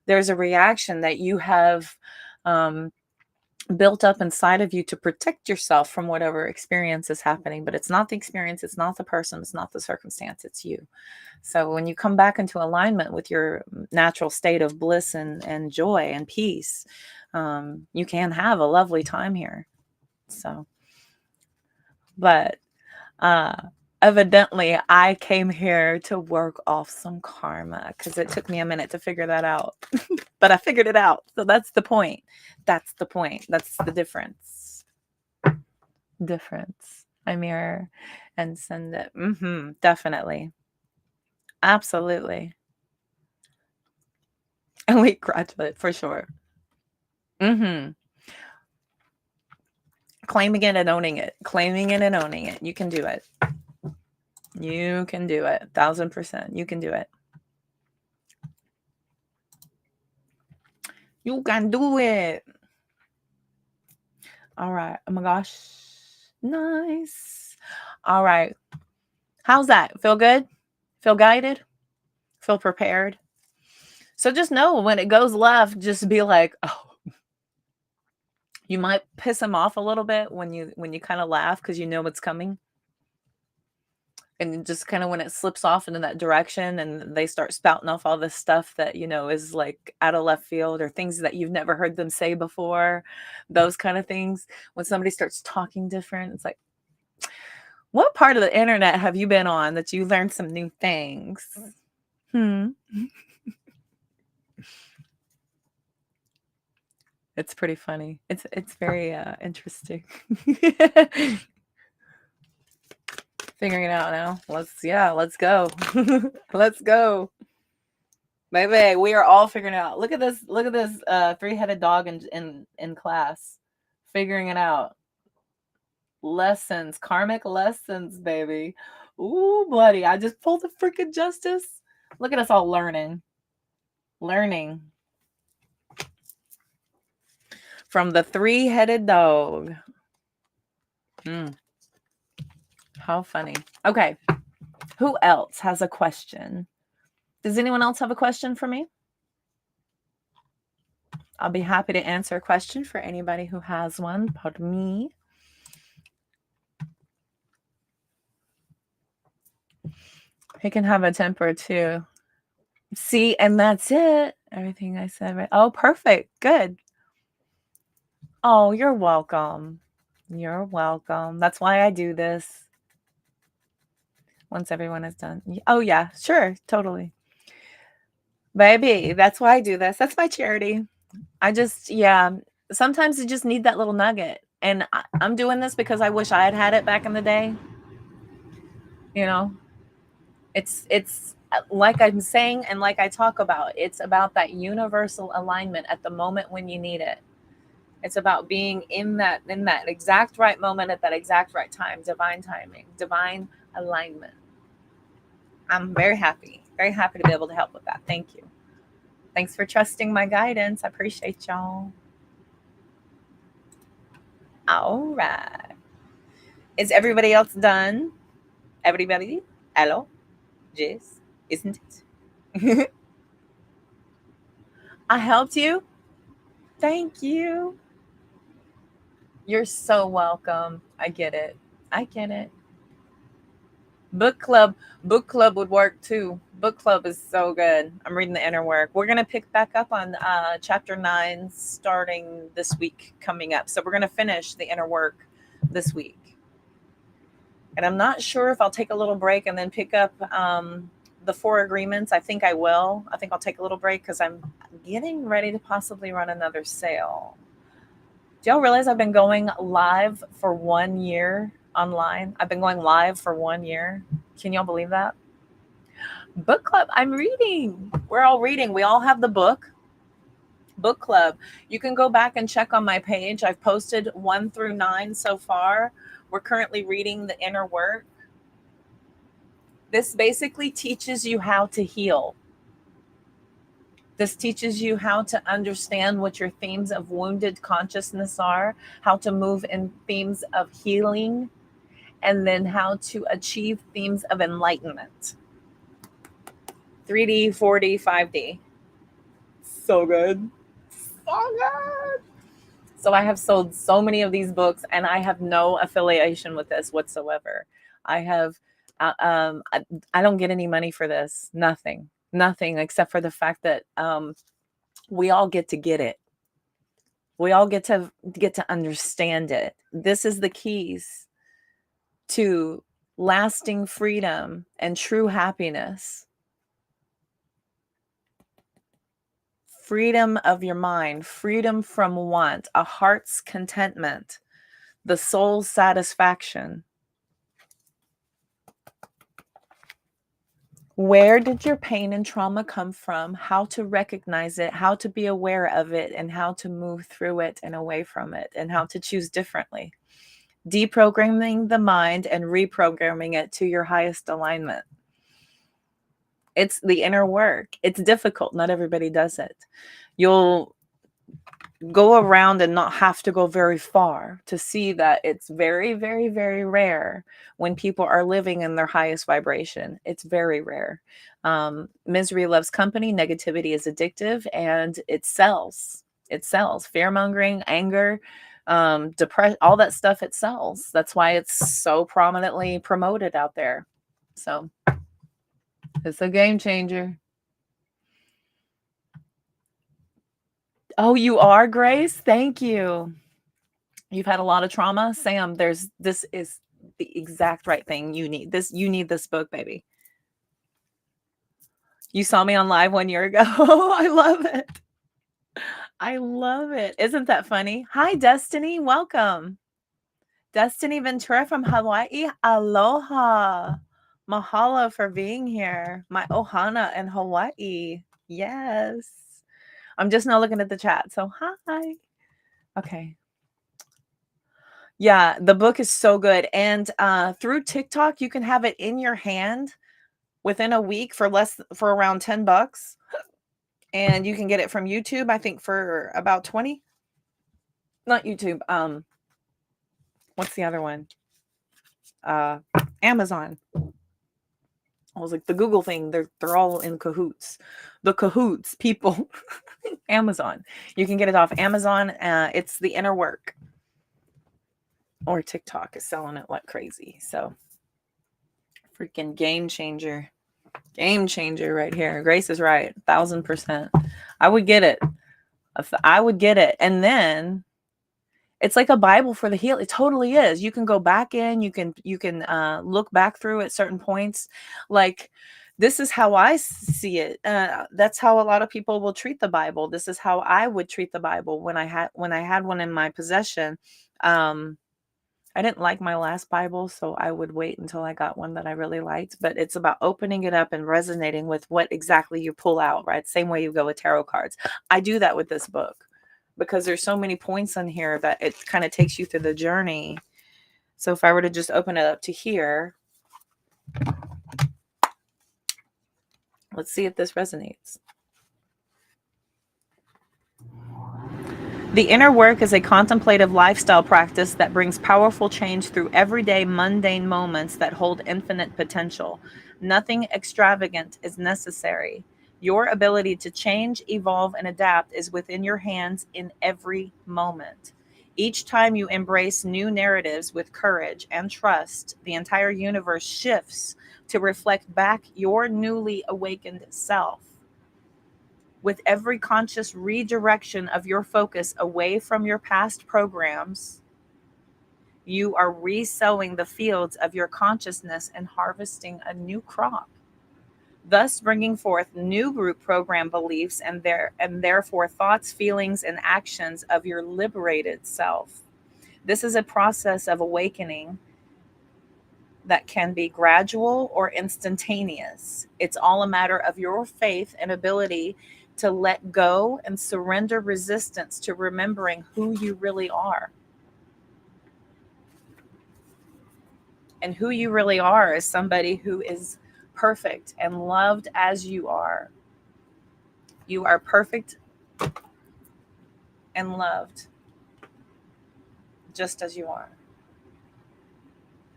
there's a reaction that you have um, built up inside of you to protect yourself from whatever experience is happening. But it's not the experience, it's not the person, it's not the circumstance, it's you. So when you come back into alignment with your natural state of bliss and joy and peace, you can have a lovely time here. So, but uh, evidently, I came here to work off some karma because it took me a minute to figure that out. But I figured it out. So that's the point. That's the point. That's the difference. Difference. I mirror and send it. Definitely. Absolutely. Elite graduate for sure. Mm-hmm. Claiming it and owning it. Claiming it and owning it. You can do it. You can do it. 1000%. You can do it. You can do it. All right. Oh my gosh. Nice. All right. How's that? Feel good? Feel guided? Feel prepared? So just know when it goes left, just be like, oh, you might piss them off a little bit when you kind of laugh because you know what's coming. And just kind of when it slips off into that direction and they start spouting off all this stuff that, you know, is like out of left field or things that you've never heard them say before, those kind of things. When somebody starts talking different, it's like, what part of the internet have you been on that you learned some new things? It's pretty funny. It's very interesting. Figuring it out now. Let's go. Let's go. Baby, we are all figuring it out. Look at this three-headed dog in class. Figuring it out. Lessons, karmic lessons, baby. Ooh, buddy. I just pulled the freaking justice. Look at us all learning. Learning. From the three-headed dog. How funny. Okay. Who else has a question? Does anyone else have a question for me? I'll be happy to answer a question for anybody who has one. Pardon me. He can have a temper too. See, and that's it. Everything I said, right? Oh, perfect. Good. Oh, you're welcome. You're welcome. That's why I do this. Once everyone is done. Oh, yeah, sure. Totally. Baby, that's why I do this. That's my charity. Yeah, sometimes you just need that little nugget. And I'm doing this because I wish I had had it back in the day. You know, it's like I'm saying and like I talk about, it's about that universal alignment at the moment when you need it. It's about being in that exact right moment at that exact right time, divine timing, divine alignment. I'm very happy to be able to help with that. Thank you. Thanks for trusting my guidance. I appreciate y'all. All right. Is everybody else done? Everybody? Hello? Jess? Isn't it? I helped you? Thank you. You're so welcome. I get it. I get it. Book club. Book club would work too. Book club is so good. I'm reading the inner work. We're gonna pick back up on chapter 9 starting this week coming up. So we're gonna finish the inner work this week. And I'm not sure if I'll take a little break and then pick up the 4 agreements. I think I will. I think I'll take a little break because I'm getting ready to possibly run another sale. Do y'all realize I've been going live for 1 year online? I've been going live for 1 year. Can y'all believe that? Book club. I'm reading. We're all reading. We all have the book. Book club. You can go back and check on my page. I've posted 1 through 9 so far. We're currently reading the inner work. This basically teaches you how to heal. This teaches you how to understand what your themes of wounded consciousness are, how to move in themes of healing, and then how to achieve themes of enlightenment. 3D, 4D, 5D. So good. So good. So I have sold so many of these books and I have no affiliation with this whatsoever. I have, I don't get any money for this. Nothing except for the fact that we all get to get it. We all get to understand it. This is the keys to lasting freedom and true happiness. Freedom of your mind, freedom from want, a heart's contentment, the soul's satisfaction. Where did your pain and trauma come from? How to recognize it, how to be aware of it, and how to move through it and away from it, and how to choose differently. Deprogramming the mind and reprogramming it to your highest alignment. It's the inner work. It's difficult. Not everybody does it. You'll go around and not have to go very far to see that it's very, very, very rare when people are living in their highest vibration. It's very rare. Misery loves company. Negativity is addictive, and it sells. It sells. Fear-mongering, anger, depression, all that stuff, it sells. That's why it's so prominently promoted out there. So it's a game changer. Oh, you are, Grace? Thank you. You've had a lot of trauma. Sam, this is the exact right thing you need. You need this book, baby. You saw me on live 1 year ago. I love it. I love it. Isn't that funny? Hi, Destiny. Welcome. Destiny Ventura from Hawaii. Aloha. Mahalo for being here. My ohana in Hawaii. Yes. I'm just now looking at the chat. So hi. Okay. Yeah, the book is so good. And through TikTok, you can have it in your hand within a week for around $10. And you can get it from YouTube, I think, for about 20. Not YouTube. What's the other one? Amazon. I was like, the Google thing, they're all in cahoots. The cahoots people. Amazon. You can get it off Amazon. It's the inner work. Or TikTok is selling it like crazy. So freaking game changer. Game changer right here. Grace is right. 1,000%. I would get it. I would get it. And then it's like a Bible for the heal. It totally is. You can go back in. You can look back through at certain points. Like This is how I see it. That's how a lot of people will treat the Bible. This is how I would treat the Bible when I had one in my possession. Um, I didn't like my last Bible, so I would wait until I got one that I really liked. But it's about opening it up and resonating with what exactly you pull out, right? Same way you go with tarot cards. I do that with this book because there's so many points on here that it kind of takes you through the journey. So if I were to just open it up to here, let's see if this resonates. The inner work is a contemplative lifestyle practice that brings powerful change through everyday mundane moments that hold infinite potential. Nothing extravagant is necessary. Your ability to change, evolve, and adapt is within your hands in every moment. Each time you embrace new narratives with courage and trust, the entire universe shifts to reflect back your newly awakened self. With every conscious redirection of your focus away from your past programs, you are resowing the fields of your consciousness and harvesting a new crop, thus bringing forth new group program beliefs and therefore thoughts, feelings, and actions of your liberated self. This is a process of awakening that can be gradual or instantaneous. It's all a matter of your faith and ability to let go and surrender resistance to remembering who you really are. And who you really are is somebody who is perfect and loved as you are. You are perfect and loved just as you are.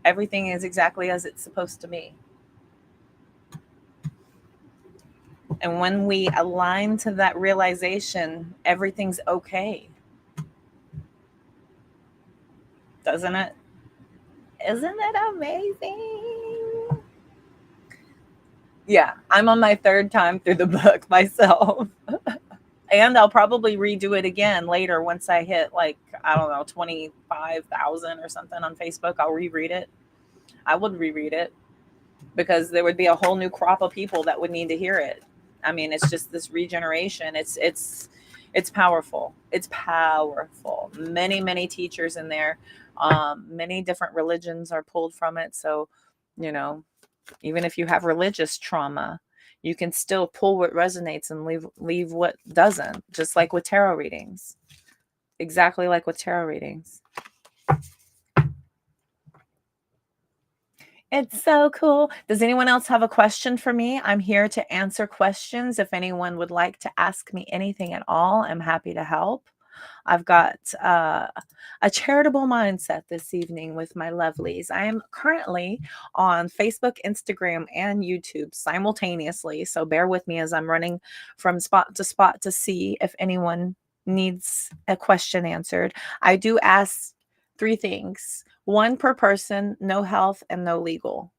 Everything is exactly as it's supposed to be. And when we align to that realization, everything's okay. Doesn't it? Isn't it amazing? Yeah, I'm on my third time through the book myself. And I'll probably redo it again later once I hit, like, I don't know, 25,000 or something on Facebook. I'll reread it. I would reread it because there would be a whole new crop of people that would need to hear it. I mean, it's just this regeneration. It's powerful. It's powerful. Many teachers in there. Many different religions are pulled from it. So, you know, even if you have religious trauma, you can still pull what resonates and leave what doesn't, just like with tarot readings. Exactly like with tarot readings. It's so cool. Does anyone else have a question for me? I'm here to answer questions. If anyone would like to ask me anything at all, I'm happy to help. I've got a charitable mindset this evening with my lovelies. I am currently on Facebook, Instagram, and YouTube simultaneously. So bear with me as I'm running from spot to see if anyone needs a question answered. I do ask 3 things: one per person, no health, and no legal.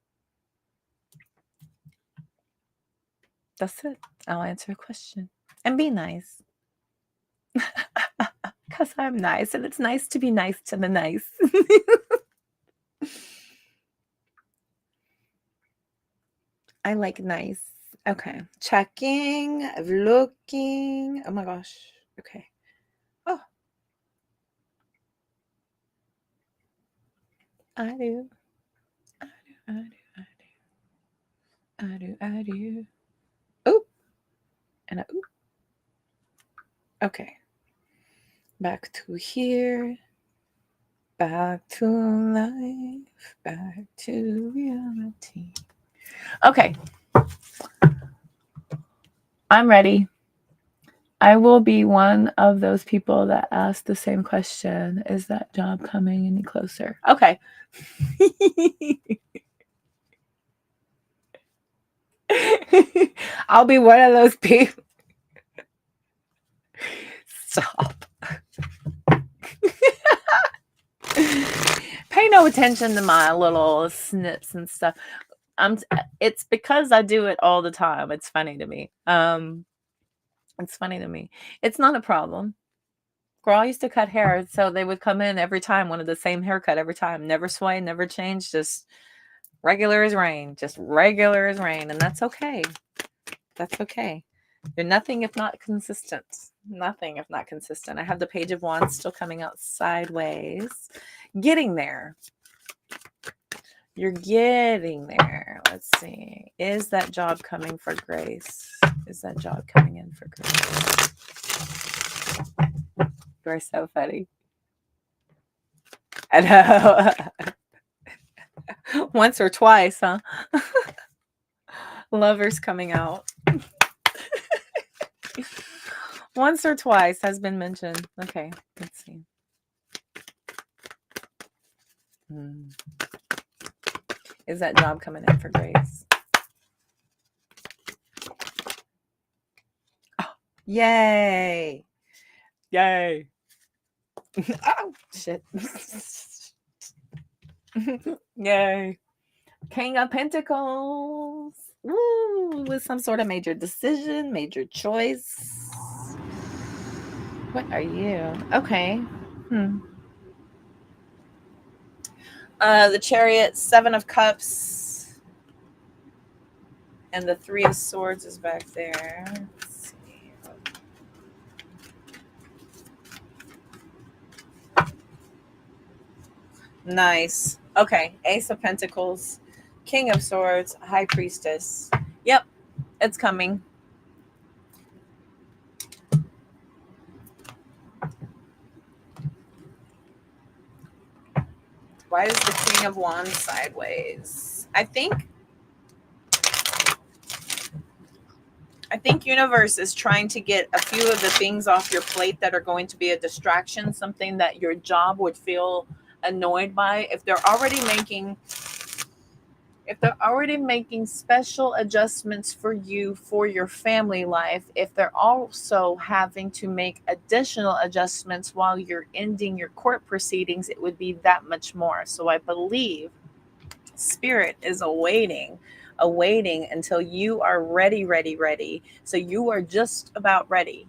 That's it. I'll answer a question and be nice. Because I'm nice, and it's nice to be nice to the nice. I like nice. Okay. Checking, looking. Oh my gosh. Okay. Oh, I do. I do. I do. I do. I do. Oh, and a oop. Okay. Back to here. Back to life. Back to reality. Okay. I'm ready. I will be one of those people that ask the same question. Is that job coming any closer? Okay. I'll be one of those people. Stop. Pay no attention to my little snips and stuff. It's because I do it all the time. It's funny to me. It's funny to me. It's not a problem. Girl, I used to cut hair, so they would come in every time, wanted the same haircut every time. Never sway, never change, just Regular as rain, just regular as rain. And that's okay. That's okay. You're nothing if not consistent. Nothing if not consistent. I have the Page of Wands still coming out sideways. Getting there. You're getting there. Let's see. Is that job coming for Grace? Is that job coming in for Grace? You are so funny. I know. Once or twice, huh? Lovers coming out. Once or twice has been mentioned. Okay, let's see. Is that job coming in for Grace? Oh, yay! Yay! Oh, shit. Yay. King of Pentacles. Woo! With some sort of major decision, major choice. What are you? Okay. The Chariot, 7 of Cups, and the 3 of Swords is back there. Let's see. Nice. Okay. Ace of Pentacles, King of Swords, High Priestess. Yep, it's coming. Why is the Queen of Wands sideways? I think universe is trying to get a few of the things off your plate that are going to be a distraction, something that your job would feel annoyed by. If they're already making special adjustments for you for your family life, if they're also having to make additional adjustments while you're ending your court proceedings, it would be that much more. So I believe Spirit is awaiting until you are ready. So you are just about ready,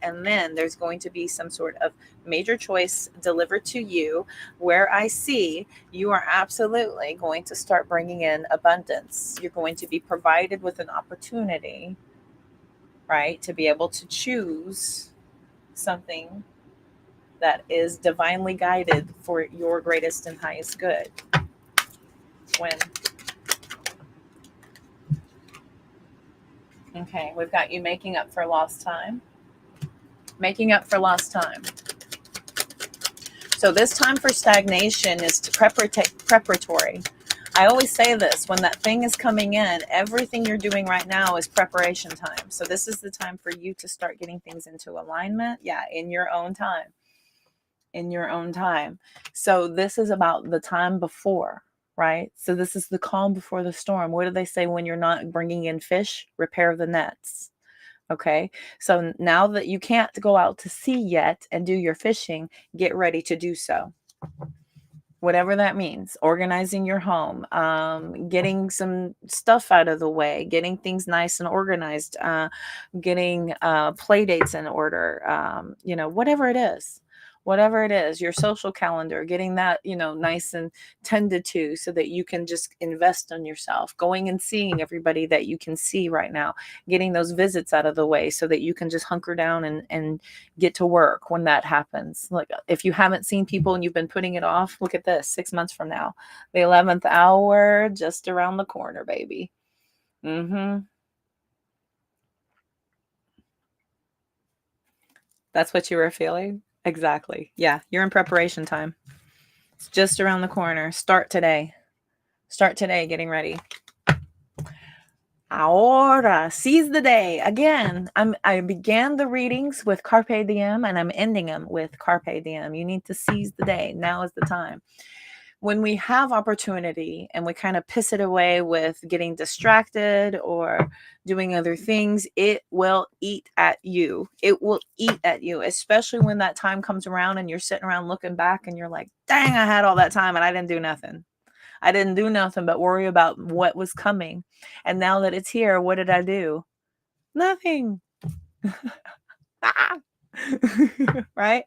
and then there's going to be some sort of major choice delivered to you, where I see you are absolutely going to start bringing in abundance. You're going to be provided with an opportunity, right, to be able to choose something that is divinely guided for your greatest and highest good. Okay, we've got you making up for lost time. So this time for stagnation is preparatory. I always say this, when that thing is coming in, everything you're doing right now is preparation time. So this is the time for you to start getting things into alignment. Yeah, in your own time. So this is about the time before, right? So this is the calm before the storm. What do they say when you're not bringing in fish? Repair the nets. Okay. So now that you can't go out to sea yet and do your fishing, get ready to do so. Whatever that means, organizing your home, getting some stuff out of the way, getting things nice and organized, getting play dates in order, whatever it is, your social calendar, getting that, nice and tended to so that you can just invest in yourself, going and seeing everybody that you can see right now, getting those visits out of the way so that you can just hunker down and get to work when that happens. Like, if you haven't seen people and you've been putting it off, look at this, 6 months from now, the 11th hour, just around the corner, baby. That's what you were feeling? Exactly. Yeah, you're in preparation time. It's just around the corner. Start today, getting ready. Ahora, seize the day. Again, I began the readings with Carpe Diem, and I'm ending them with Carpe Diem. You need to seize the day. Now is the time. When we have opportunity and we kind of piss it away with getting distracted or doing other things, it will eat at you. It will eat at you, especially when that time comes around and you're sitting around looking back and you're like, dang, I had all that time and I didn't do nothing. I didn't do nothing but worry about what was coming. And now that it's here, what did I do? Nothing. Right?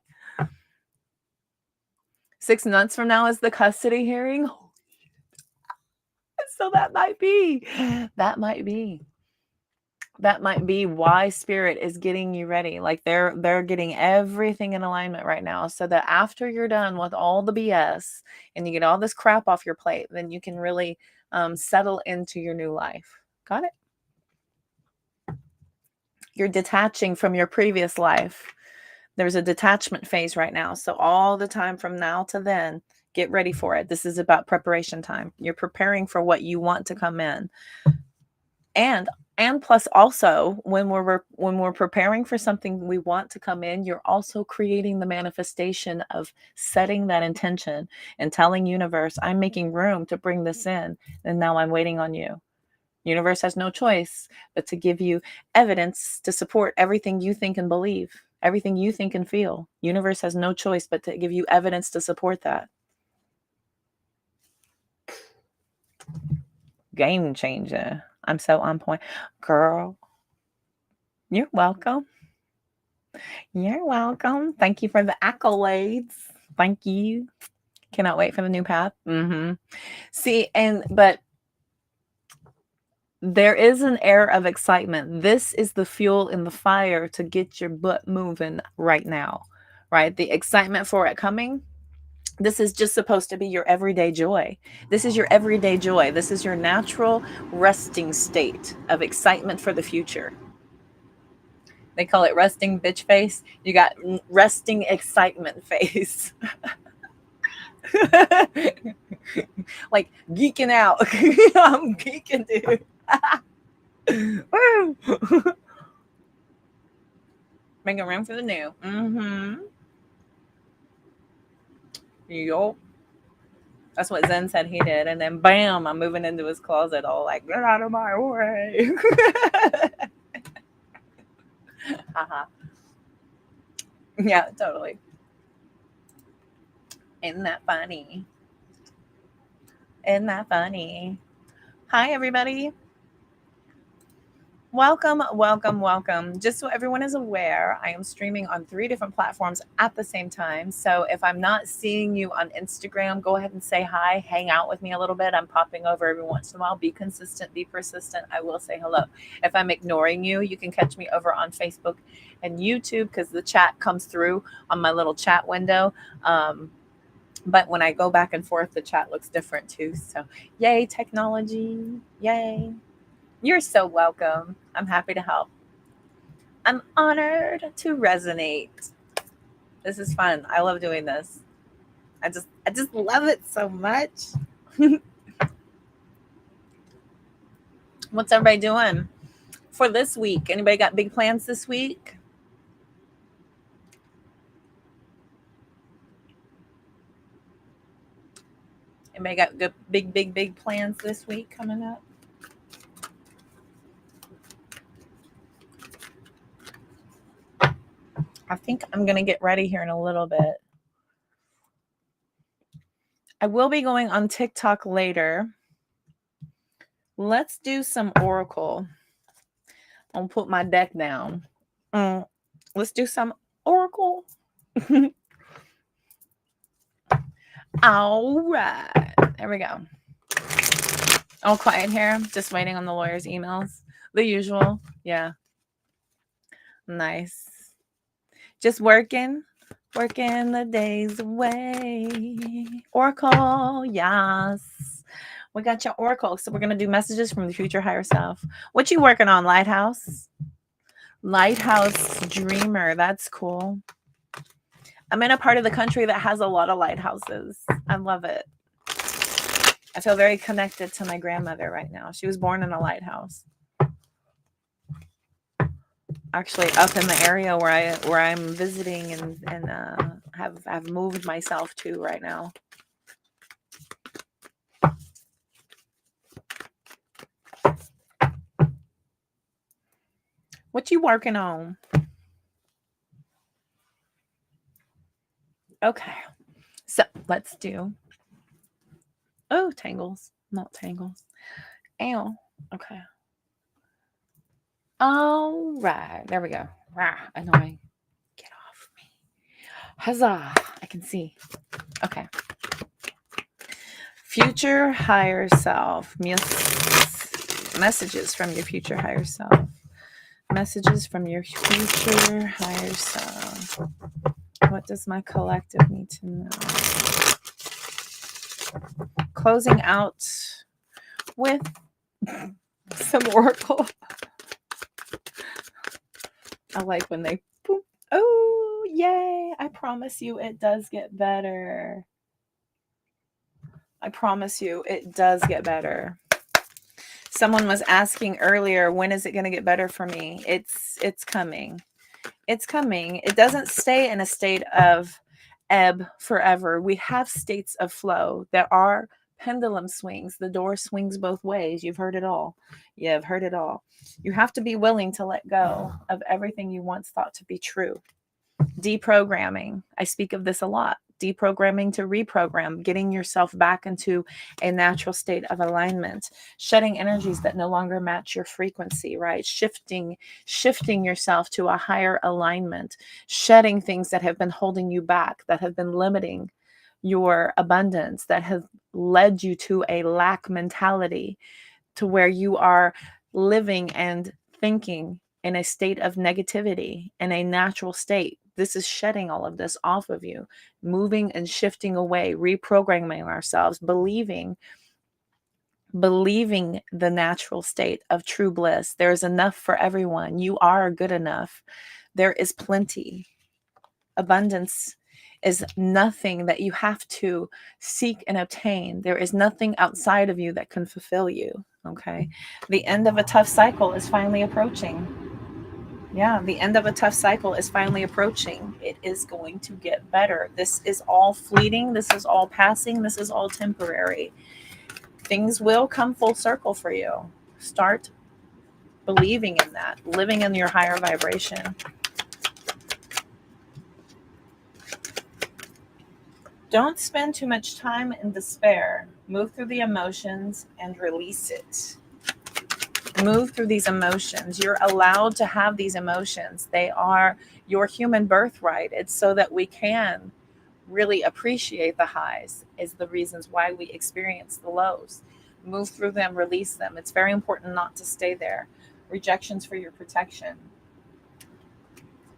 6 months from now is the custody hearing. So that might be why spirit is getting you ready. Like they're getting everything in alignment right now, so that after you're done with all the BS and you get all this crap off your plate, then you can really settle into your new life. Got it? You're detaching from your previous life. There's a detachment phase right now. So all the time from now to then, get ready for it. This is about preparation time. You're preparing for what you want to come in. And plus also when we're preparing for something we want to come in, you're also creating the manifestation of setting that intention and telling universe, I'm making room to bring this in, and now I'm waiting on you. Universe has no choice but to give you evidence to support everything you think and believe, everything you think and feel. Universe has no choice but to give you evidence to support that. Game changer. I'm so on point. Girl, you're welcome. You're welcome. Thank you for the accolades. Thank you. Cannot wait for the new path. See, but there is an air of excitement. This is the fuel in the fire to get your butt moving right now, right? The excitement for it coming. This is just supposed to be your everyday joy. This is your everyday joy. This is your natural resting state of excitement for the future. They call it resting bitch face. You got resting excitement face. Like geeking out. I'm geeking, dude. Making room for the new. Yup. That's what Zen said he did. And then bam, I'm moving into his closet all like, get out of my way. Yeah, totally. Isn't that funny? Isn't that funny? Hi, everybody. Welcome, welcome, welcome. Just so everyone is aware, I am streaming on 3 different platforms at the same time. So if I'm not seeing you on Instagram, go ahead and say hi, hang out with me a little bit. I'm popping over every once in a while. Be consistent, be persistent. I will say hello. If I'm ignoring you, you can catch me over on Facebook and YouTube because the chat comes through on my little chat window. But when I go back and forth, the chat looks different too. So yay, technology. Yay. You're so welcome. I'm happy to help. I'm honored to resonate. This is fun. I love doing this. I just love it so much. What's everybody doing for this week? Anybody got big plans this week? Anybody got good big plans this week coming up? I think I'm going to get ready here in a little bit. I will be going on TikTok later. Let's do some Oracle. I'll put my deck down. Let's do some Oracle. All right. There we go. All quiet here. Just waiting on the lawyer's emails. The usual. Yeah. Nice. Just working the days away. Oracle, yes. We got your Oracle. So we're going to do messages from the future higher self. What you working on, Lighthouse? Lighthouse Dreamer. That's cool. I'm in a part of the country that has a lot of lighthouses. I love it. I feel very connected to my grandmother right now. She was born in a lighthouse. Actually, up in the area where I'm visiting and have moved myself to right now. What you working on? Okay, so let's do. Oh, tangles, not tangles. Ow. Okay. All right, there we go. Rah, annoying. Get off me. Huzzah! I can see. Okay. Future higher self. Messages from your future higher self. Messages from your future higher self. What does my collective need to know? Closing out with some oracle. I like when they boop. Oh, yay. I promise you it does get better. I promise you it does get better. Someone was asking earlier, when is it going to get better for me? It's coming. It's coming. It doesn't stay in a state of ebb forever. We have states of flow. There are pendulum swings. The door swings both ways. You've heard it all. You've heard it all. You have to be willing to let go of everything you once thought to be true. Deprogramming. I speak of this a lot. Deprogramming to reprogram, getting yourself back into a natural state of alignment, shedding energies that no longer match your frequency, right? Shifting yourself to a higher alignment, shedding things that have been holding you back, that have been limiting your abundance, that have led you to a lack mentality, to where you are living and thinking in a state of negativity, in a natural state. This is shedding all of this off of you, moving and shifting away, reprogramming ourselves, believing the natural state of true bliss. There is enough for everyone. You are good enough. There is plenty. Abundance is nothing that you have to seek and obtain. There is nothing outside of you that can fulfill you. Okay. The end of a tough cycle is finally approaching. Yeah, the end of a tough cycle is finally approaching. It is going to get better. This is all fleeting. This is all passing. This is all temporary. Things will come full circle for you. Start believing in that, living in your higher vibration. Don't spend too much time in despair. Move through the emotions and release it. Move through these emotions. You're allowed to have these emotions. They are your human birthright. It's so that we can really appreciate the highs, is the reasons why we experience the lows. Move through them, release them. It's very important not to stay there. Rejections for your protection.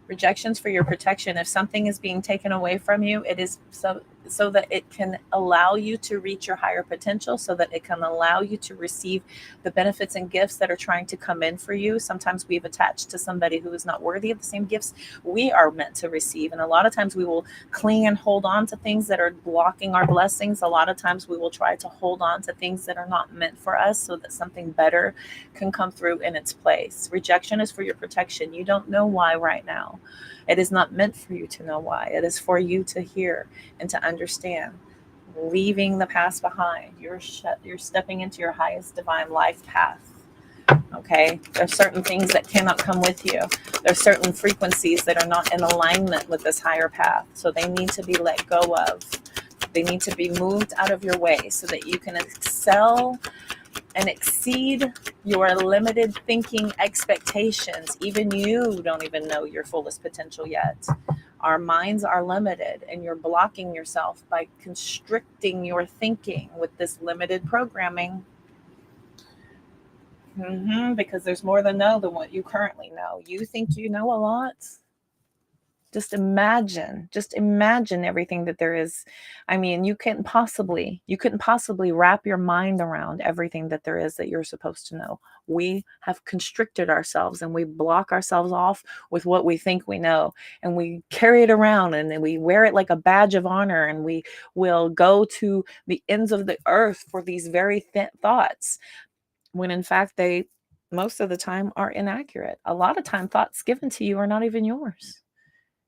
Rejections for your protection. If something is being taken away from you, it is so that it can allow you to reach your higher potential, so that it can allow you to receive the benefits and gifts that are trying to come in for you. Sometimes we've attached to somebody who is not worthy of the same gifts we are meant to receive. And a lot of times we will cling and hold on to things that are blocking our blessings. A lot of times we will try to hold on to things that are not meant for us, so that something better can come through in its place. Rejection is for your protection. You don't know why right now. It is not meant for you to know why. It is for you to hear and to understand. Leaving the past behind. You're stepping into your highest divine life path. Okay? There's certain things that cannot come with you. There's certain frequencies that are not in alignment with this higher path. So they need to be let go of. They need to be moved out of your way so that you can excel and exceed your limited thinking expectations. Even you don't even know your fullest potential yet. Our minds are limited, and you're blocking yourself by constricting your thinking with this limited programming. Because there's more than what you currently know. You think you know a lot? Just imagine everything that there is. I mean, you couldn't possibly wrap your mind around everything that there is that you're supposed to know. We have constricted ourselves, and we block ourselves off with what we think we know, and we carry it around, and then we wear it like a badge of honor, and we will go to the ends of the earth for these very thoughts, when in fact they most of the time are inaccurate. A lot of time thoughts given to you are not even yours.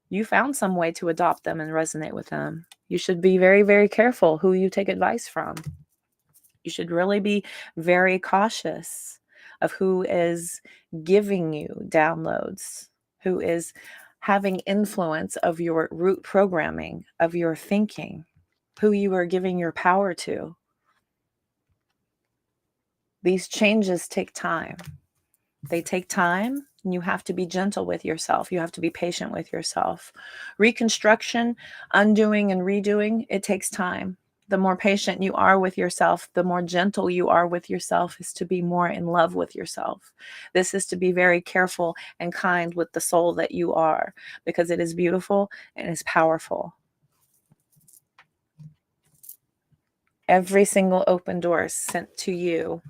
You found some way to adopt them and resonate with them. You should be very, very careful who you take advice from. You should really be very cautious of who is giving you downloads, who is having influence of your root programming, of your thinking, who you are giving your power to. These changes take time. They take time. You have to be gentle with yourself. You have to be patient with yourself. Reconstruction, undoing and redoing, it takes time. The more patient you are with yourself, the more gentle you are with yourself, is to be more in love with yourself. This is to be very careful and kind with the soul that you are, because it is beautiful and is powerful. Every single open door sent to you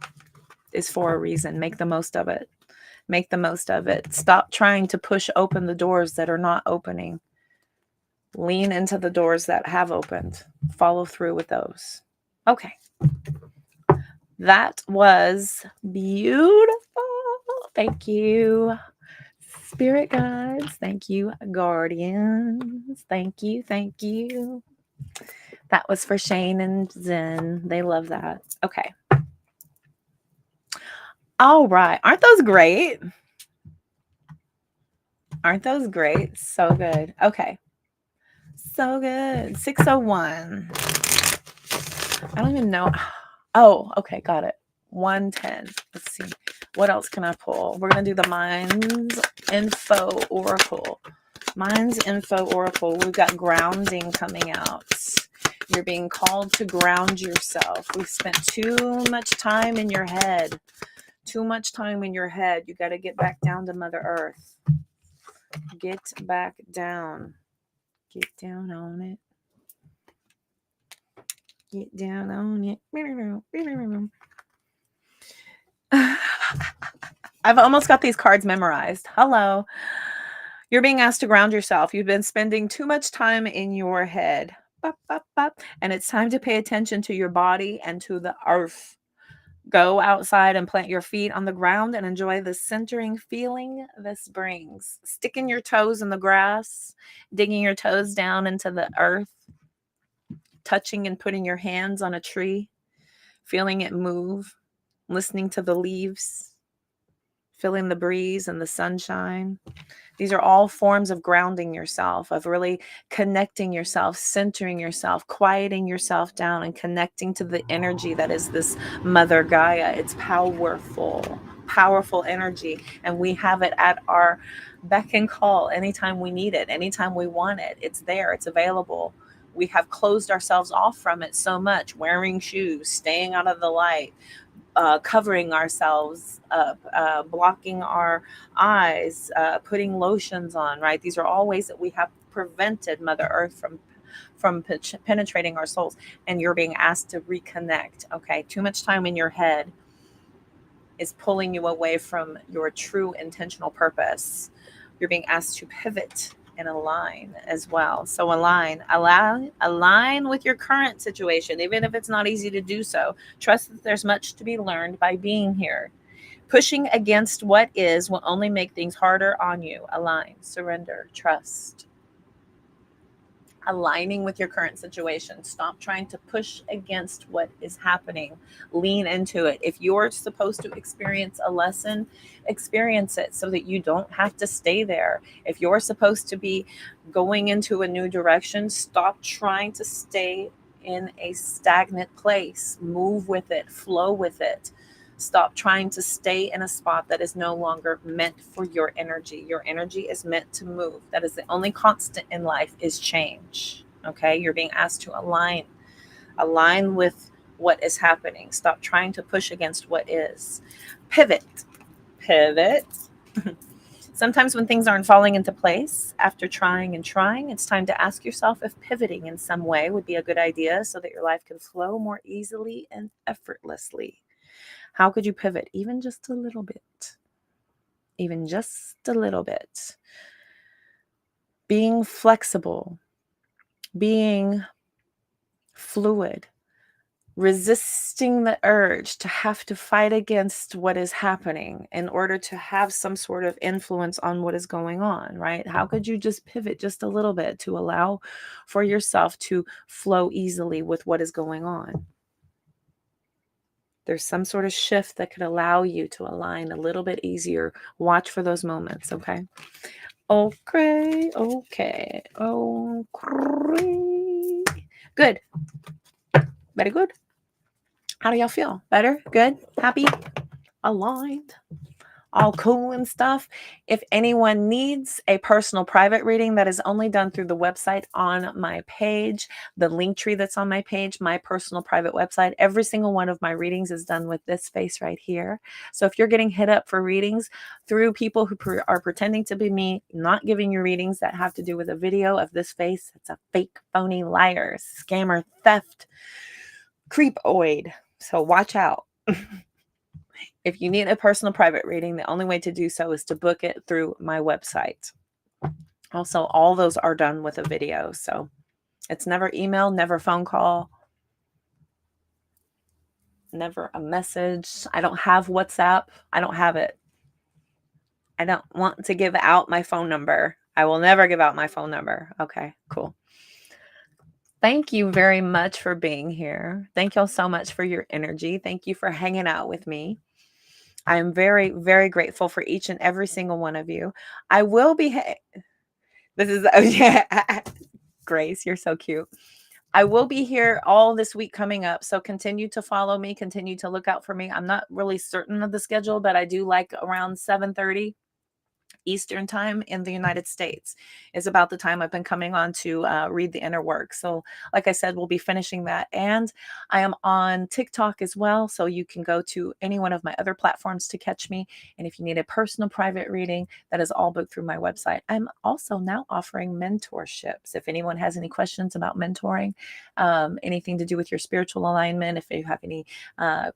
is for a reason. Make the most of it. Make the most of it. Stop trying to push open the doors that are not opening. Lean into the doors that have opened. Follow through with those. Okay. That was beautiful. Thank you, spirit guides. Thank you, guardians. Thank you. Thank you. That was for Shane and Zen. They love that. Okay. All right. Aren't those great? Aren't those great? So good. Okay. So good. 601. I don't even know. Oh, okay. Got it. 110. Let's see. What else can I pull? We're going to do the Minds Info Oracle. Minds Info Oracle. We've got grounding coming out. You're being called to ground yourself. We've spent too much time in your head. Too much time in your head. You got to get back down to Mother Earth. Get back down. Get down on it. Get down on it. I've almost got these cards memorized. Hello. You're being asked to ground yourself. You've been spending too much time in your head. And it's time to pay attention to your body and to the earth. Go outside and plant your feet on the ground and enjoy the centering feeling this brings. Sticking your toes in the grass, digging your toes down into the earth, touching and putting your hands on a tree, feeling it move, listening to the leaves, feeling the breeze and the sunshine. These are all forms of grounding yourself, of really connecting yourself, centering yourself, quieting yourself down, and connecting to the energy that is this Mother Gaia. It's powerful, powerful energy. And we have it at our beck and call anytime we need it, anytime we want it. It's there, it's available. We have closed ourselves off from it so much, wearing shoes, staying out of the light, covering ourselves up, blocking our eyes, putting lotions on, right? These are all ways that we have prevented Mother Earth from penetrating our souls. And you're being asked to reconnect. Okay. Too much time in your head is pulling you away from your true intentional purpose. You're being asked to pivot and align as well. So align with your current situation, even if it's not easy to do so. Trust that there's much to be learned by being here. Pushing against what is will only make things harder on you. Align, surrender, trust. Aligning with your current situation. Stop trying to push against what is happening. Lean into it. If you're supposed to experience a lesson, experience it so that you don't have to stay there. If you're supposed to be going into a new direction, stop trying to stay in a stagnant place. Move with it, flow with it. Stop trying to stay in a spot that is no longer meant for your energy. Your energy is meant to move. That is the only constant in life, is change. Okay? You're being asked to align with what is happening. Stop trying to push against what is. Pivot. Sometimes when things aren't falling into place after trying and trying, it's time to ask yourself if pivoting in some way would be a good idea so that your life can flow more easily and effortlessly. How could you pivot? Even just a little bit. Even just a little bit. Being flexible, being fluid, resisting the urge to have to fight against what is happening in order to have some sort of influence on what is going on, right? How could you just pivot just a little bit to allow for yourself to flow easily with what is going on? There's some sort of shift that could allow you to align a little bit easier. Watch for those moments, okay? Okay. Good. Very good. How do y'all feel? Better? Good? Happy? Aligned? all cool and stuff. If anyone needs a personal private reading, that is only done through the website on my page, the link tree that's on my page, my personal private website. Every single one of my readings is done with this face right here. So if you're getting hit up for readings through people who are pretending to be me, not giving you readings that have to do with a video of this face, it's a fake, phony, liar, scammer, theft, creepoid. So watch out. If you need a personal private reading, the only way to do so is to book it through my website. Also, all those are done with a video. So it's never email, never phone call, never a message. I don't have WhatsApp. I don't have it. I don't want to give out my phone number. I will never give out my phone number. Okay, cool. Thank you very much for being here. Thank y'all so much for your energy. Thank you for hanging out with me. I am very, very grateful for each and every single one of you. I will be, this is, oh yeah, Grace, you're so cute. I will be here all this week coming up. So continue to follow me, continue to look out for me. I'm not really certain of the schedule, but I do like around 7:30 Eastern time in the United States is about the time I've been coming on to read the inner work. So like I said, we'll be finishing that. And I am on TikTok as well. So you can go to any one of my other platforms to catch me. And if you need a personal private reading, that is all booked through my website. I'm also now offering mentorships. If anyone has any questions about mentoring, anything to do with your spiritual alignment, if you have any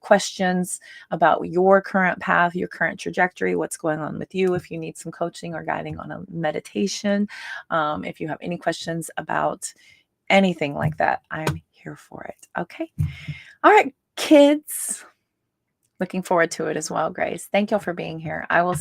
questions about your current path, your current trajectory, what's going on with you, if you need some coaching or guiding on a meditation, if you have any questions about anything like that, I'm here for it. Okay. All right, kids. Looking forward to it as well, Grace. Thank y'all for being here. I will see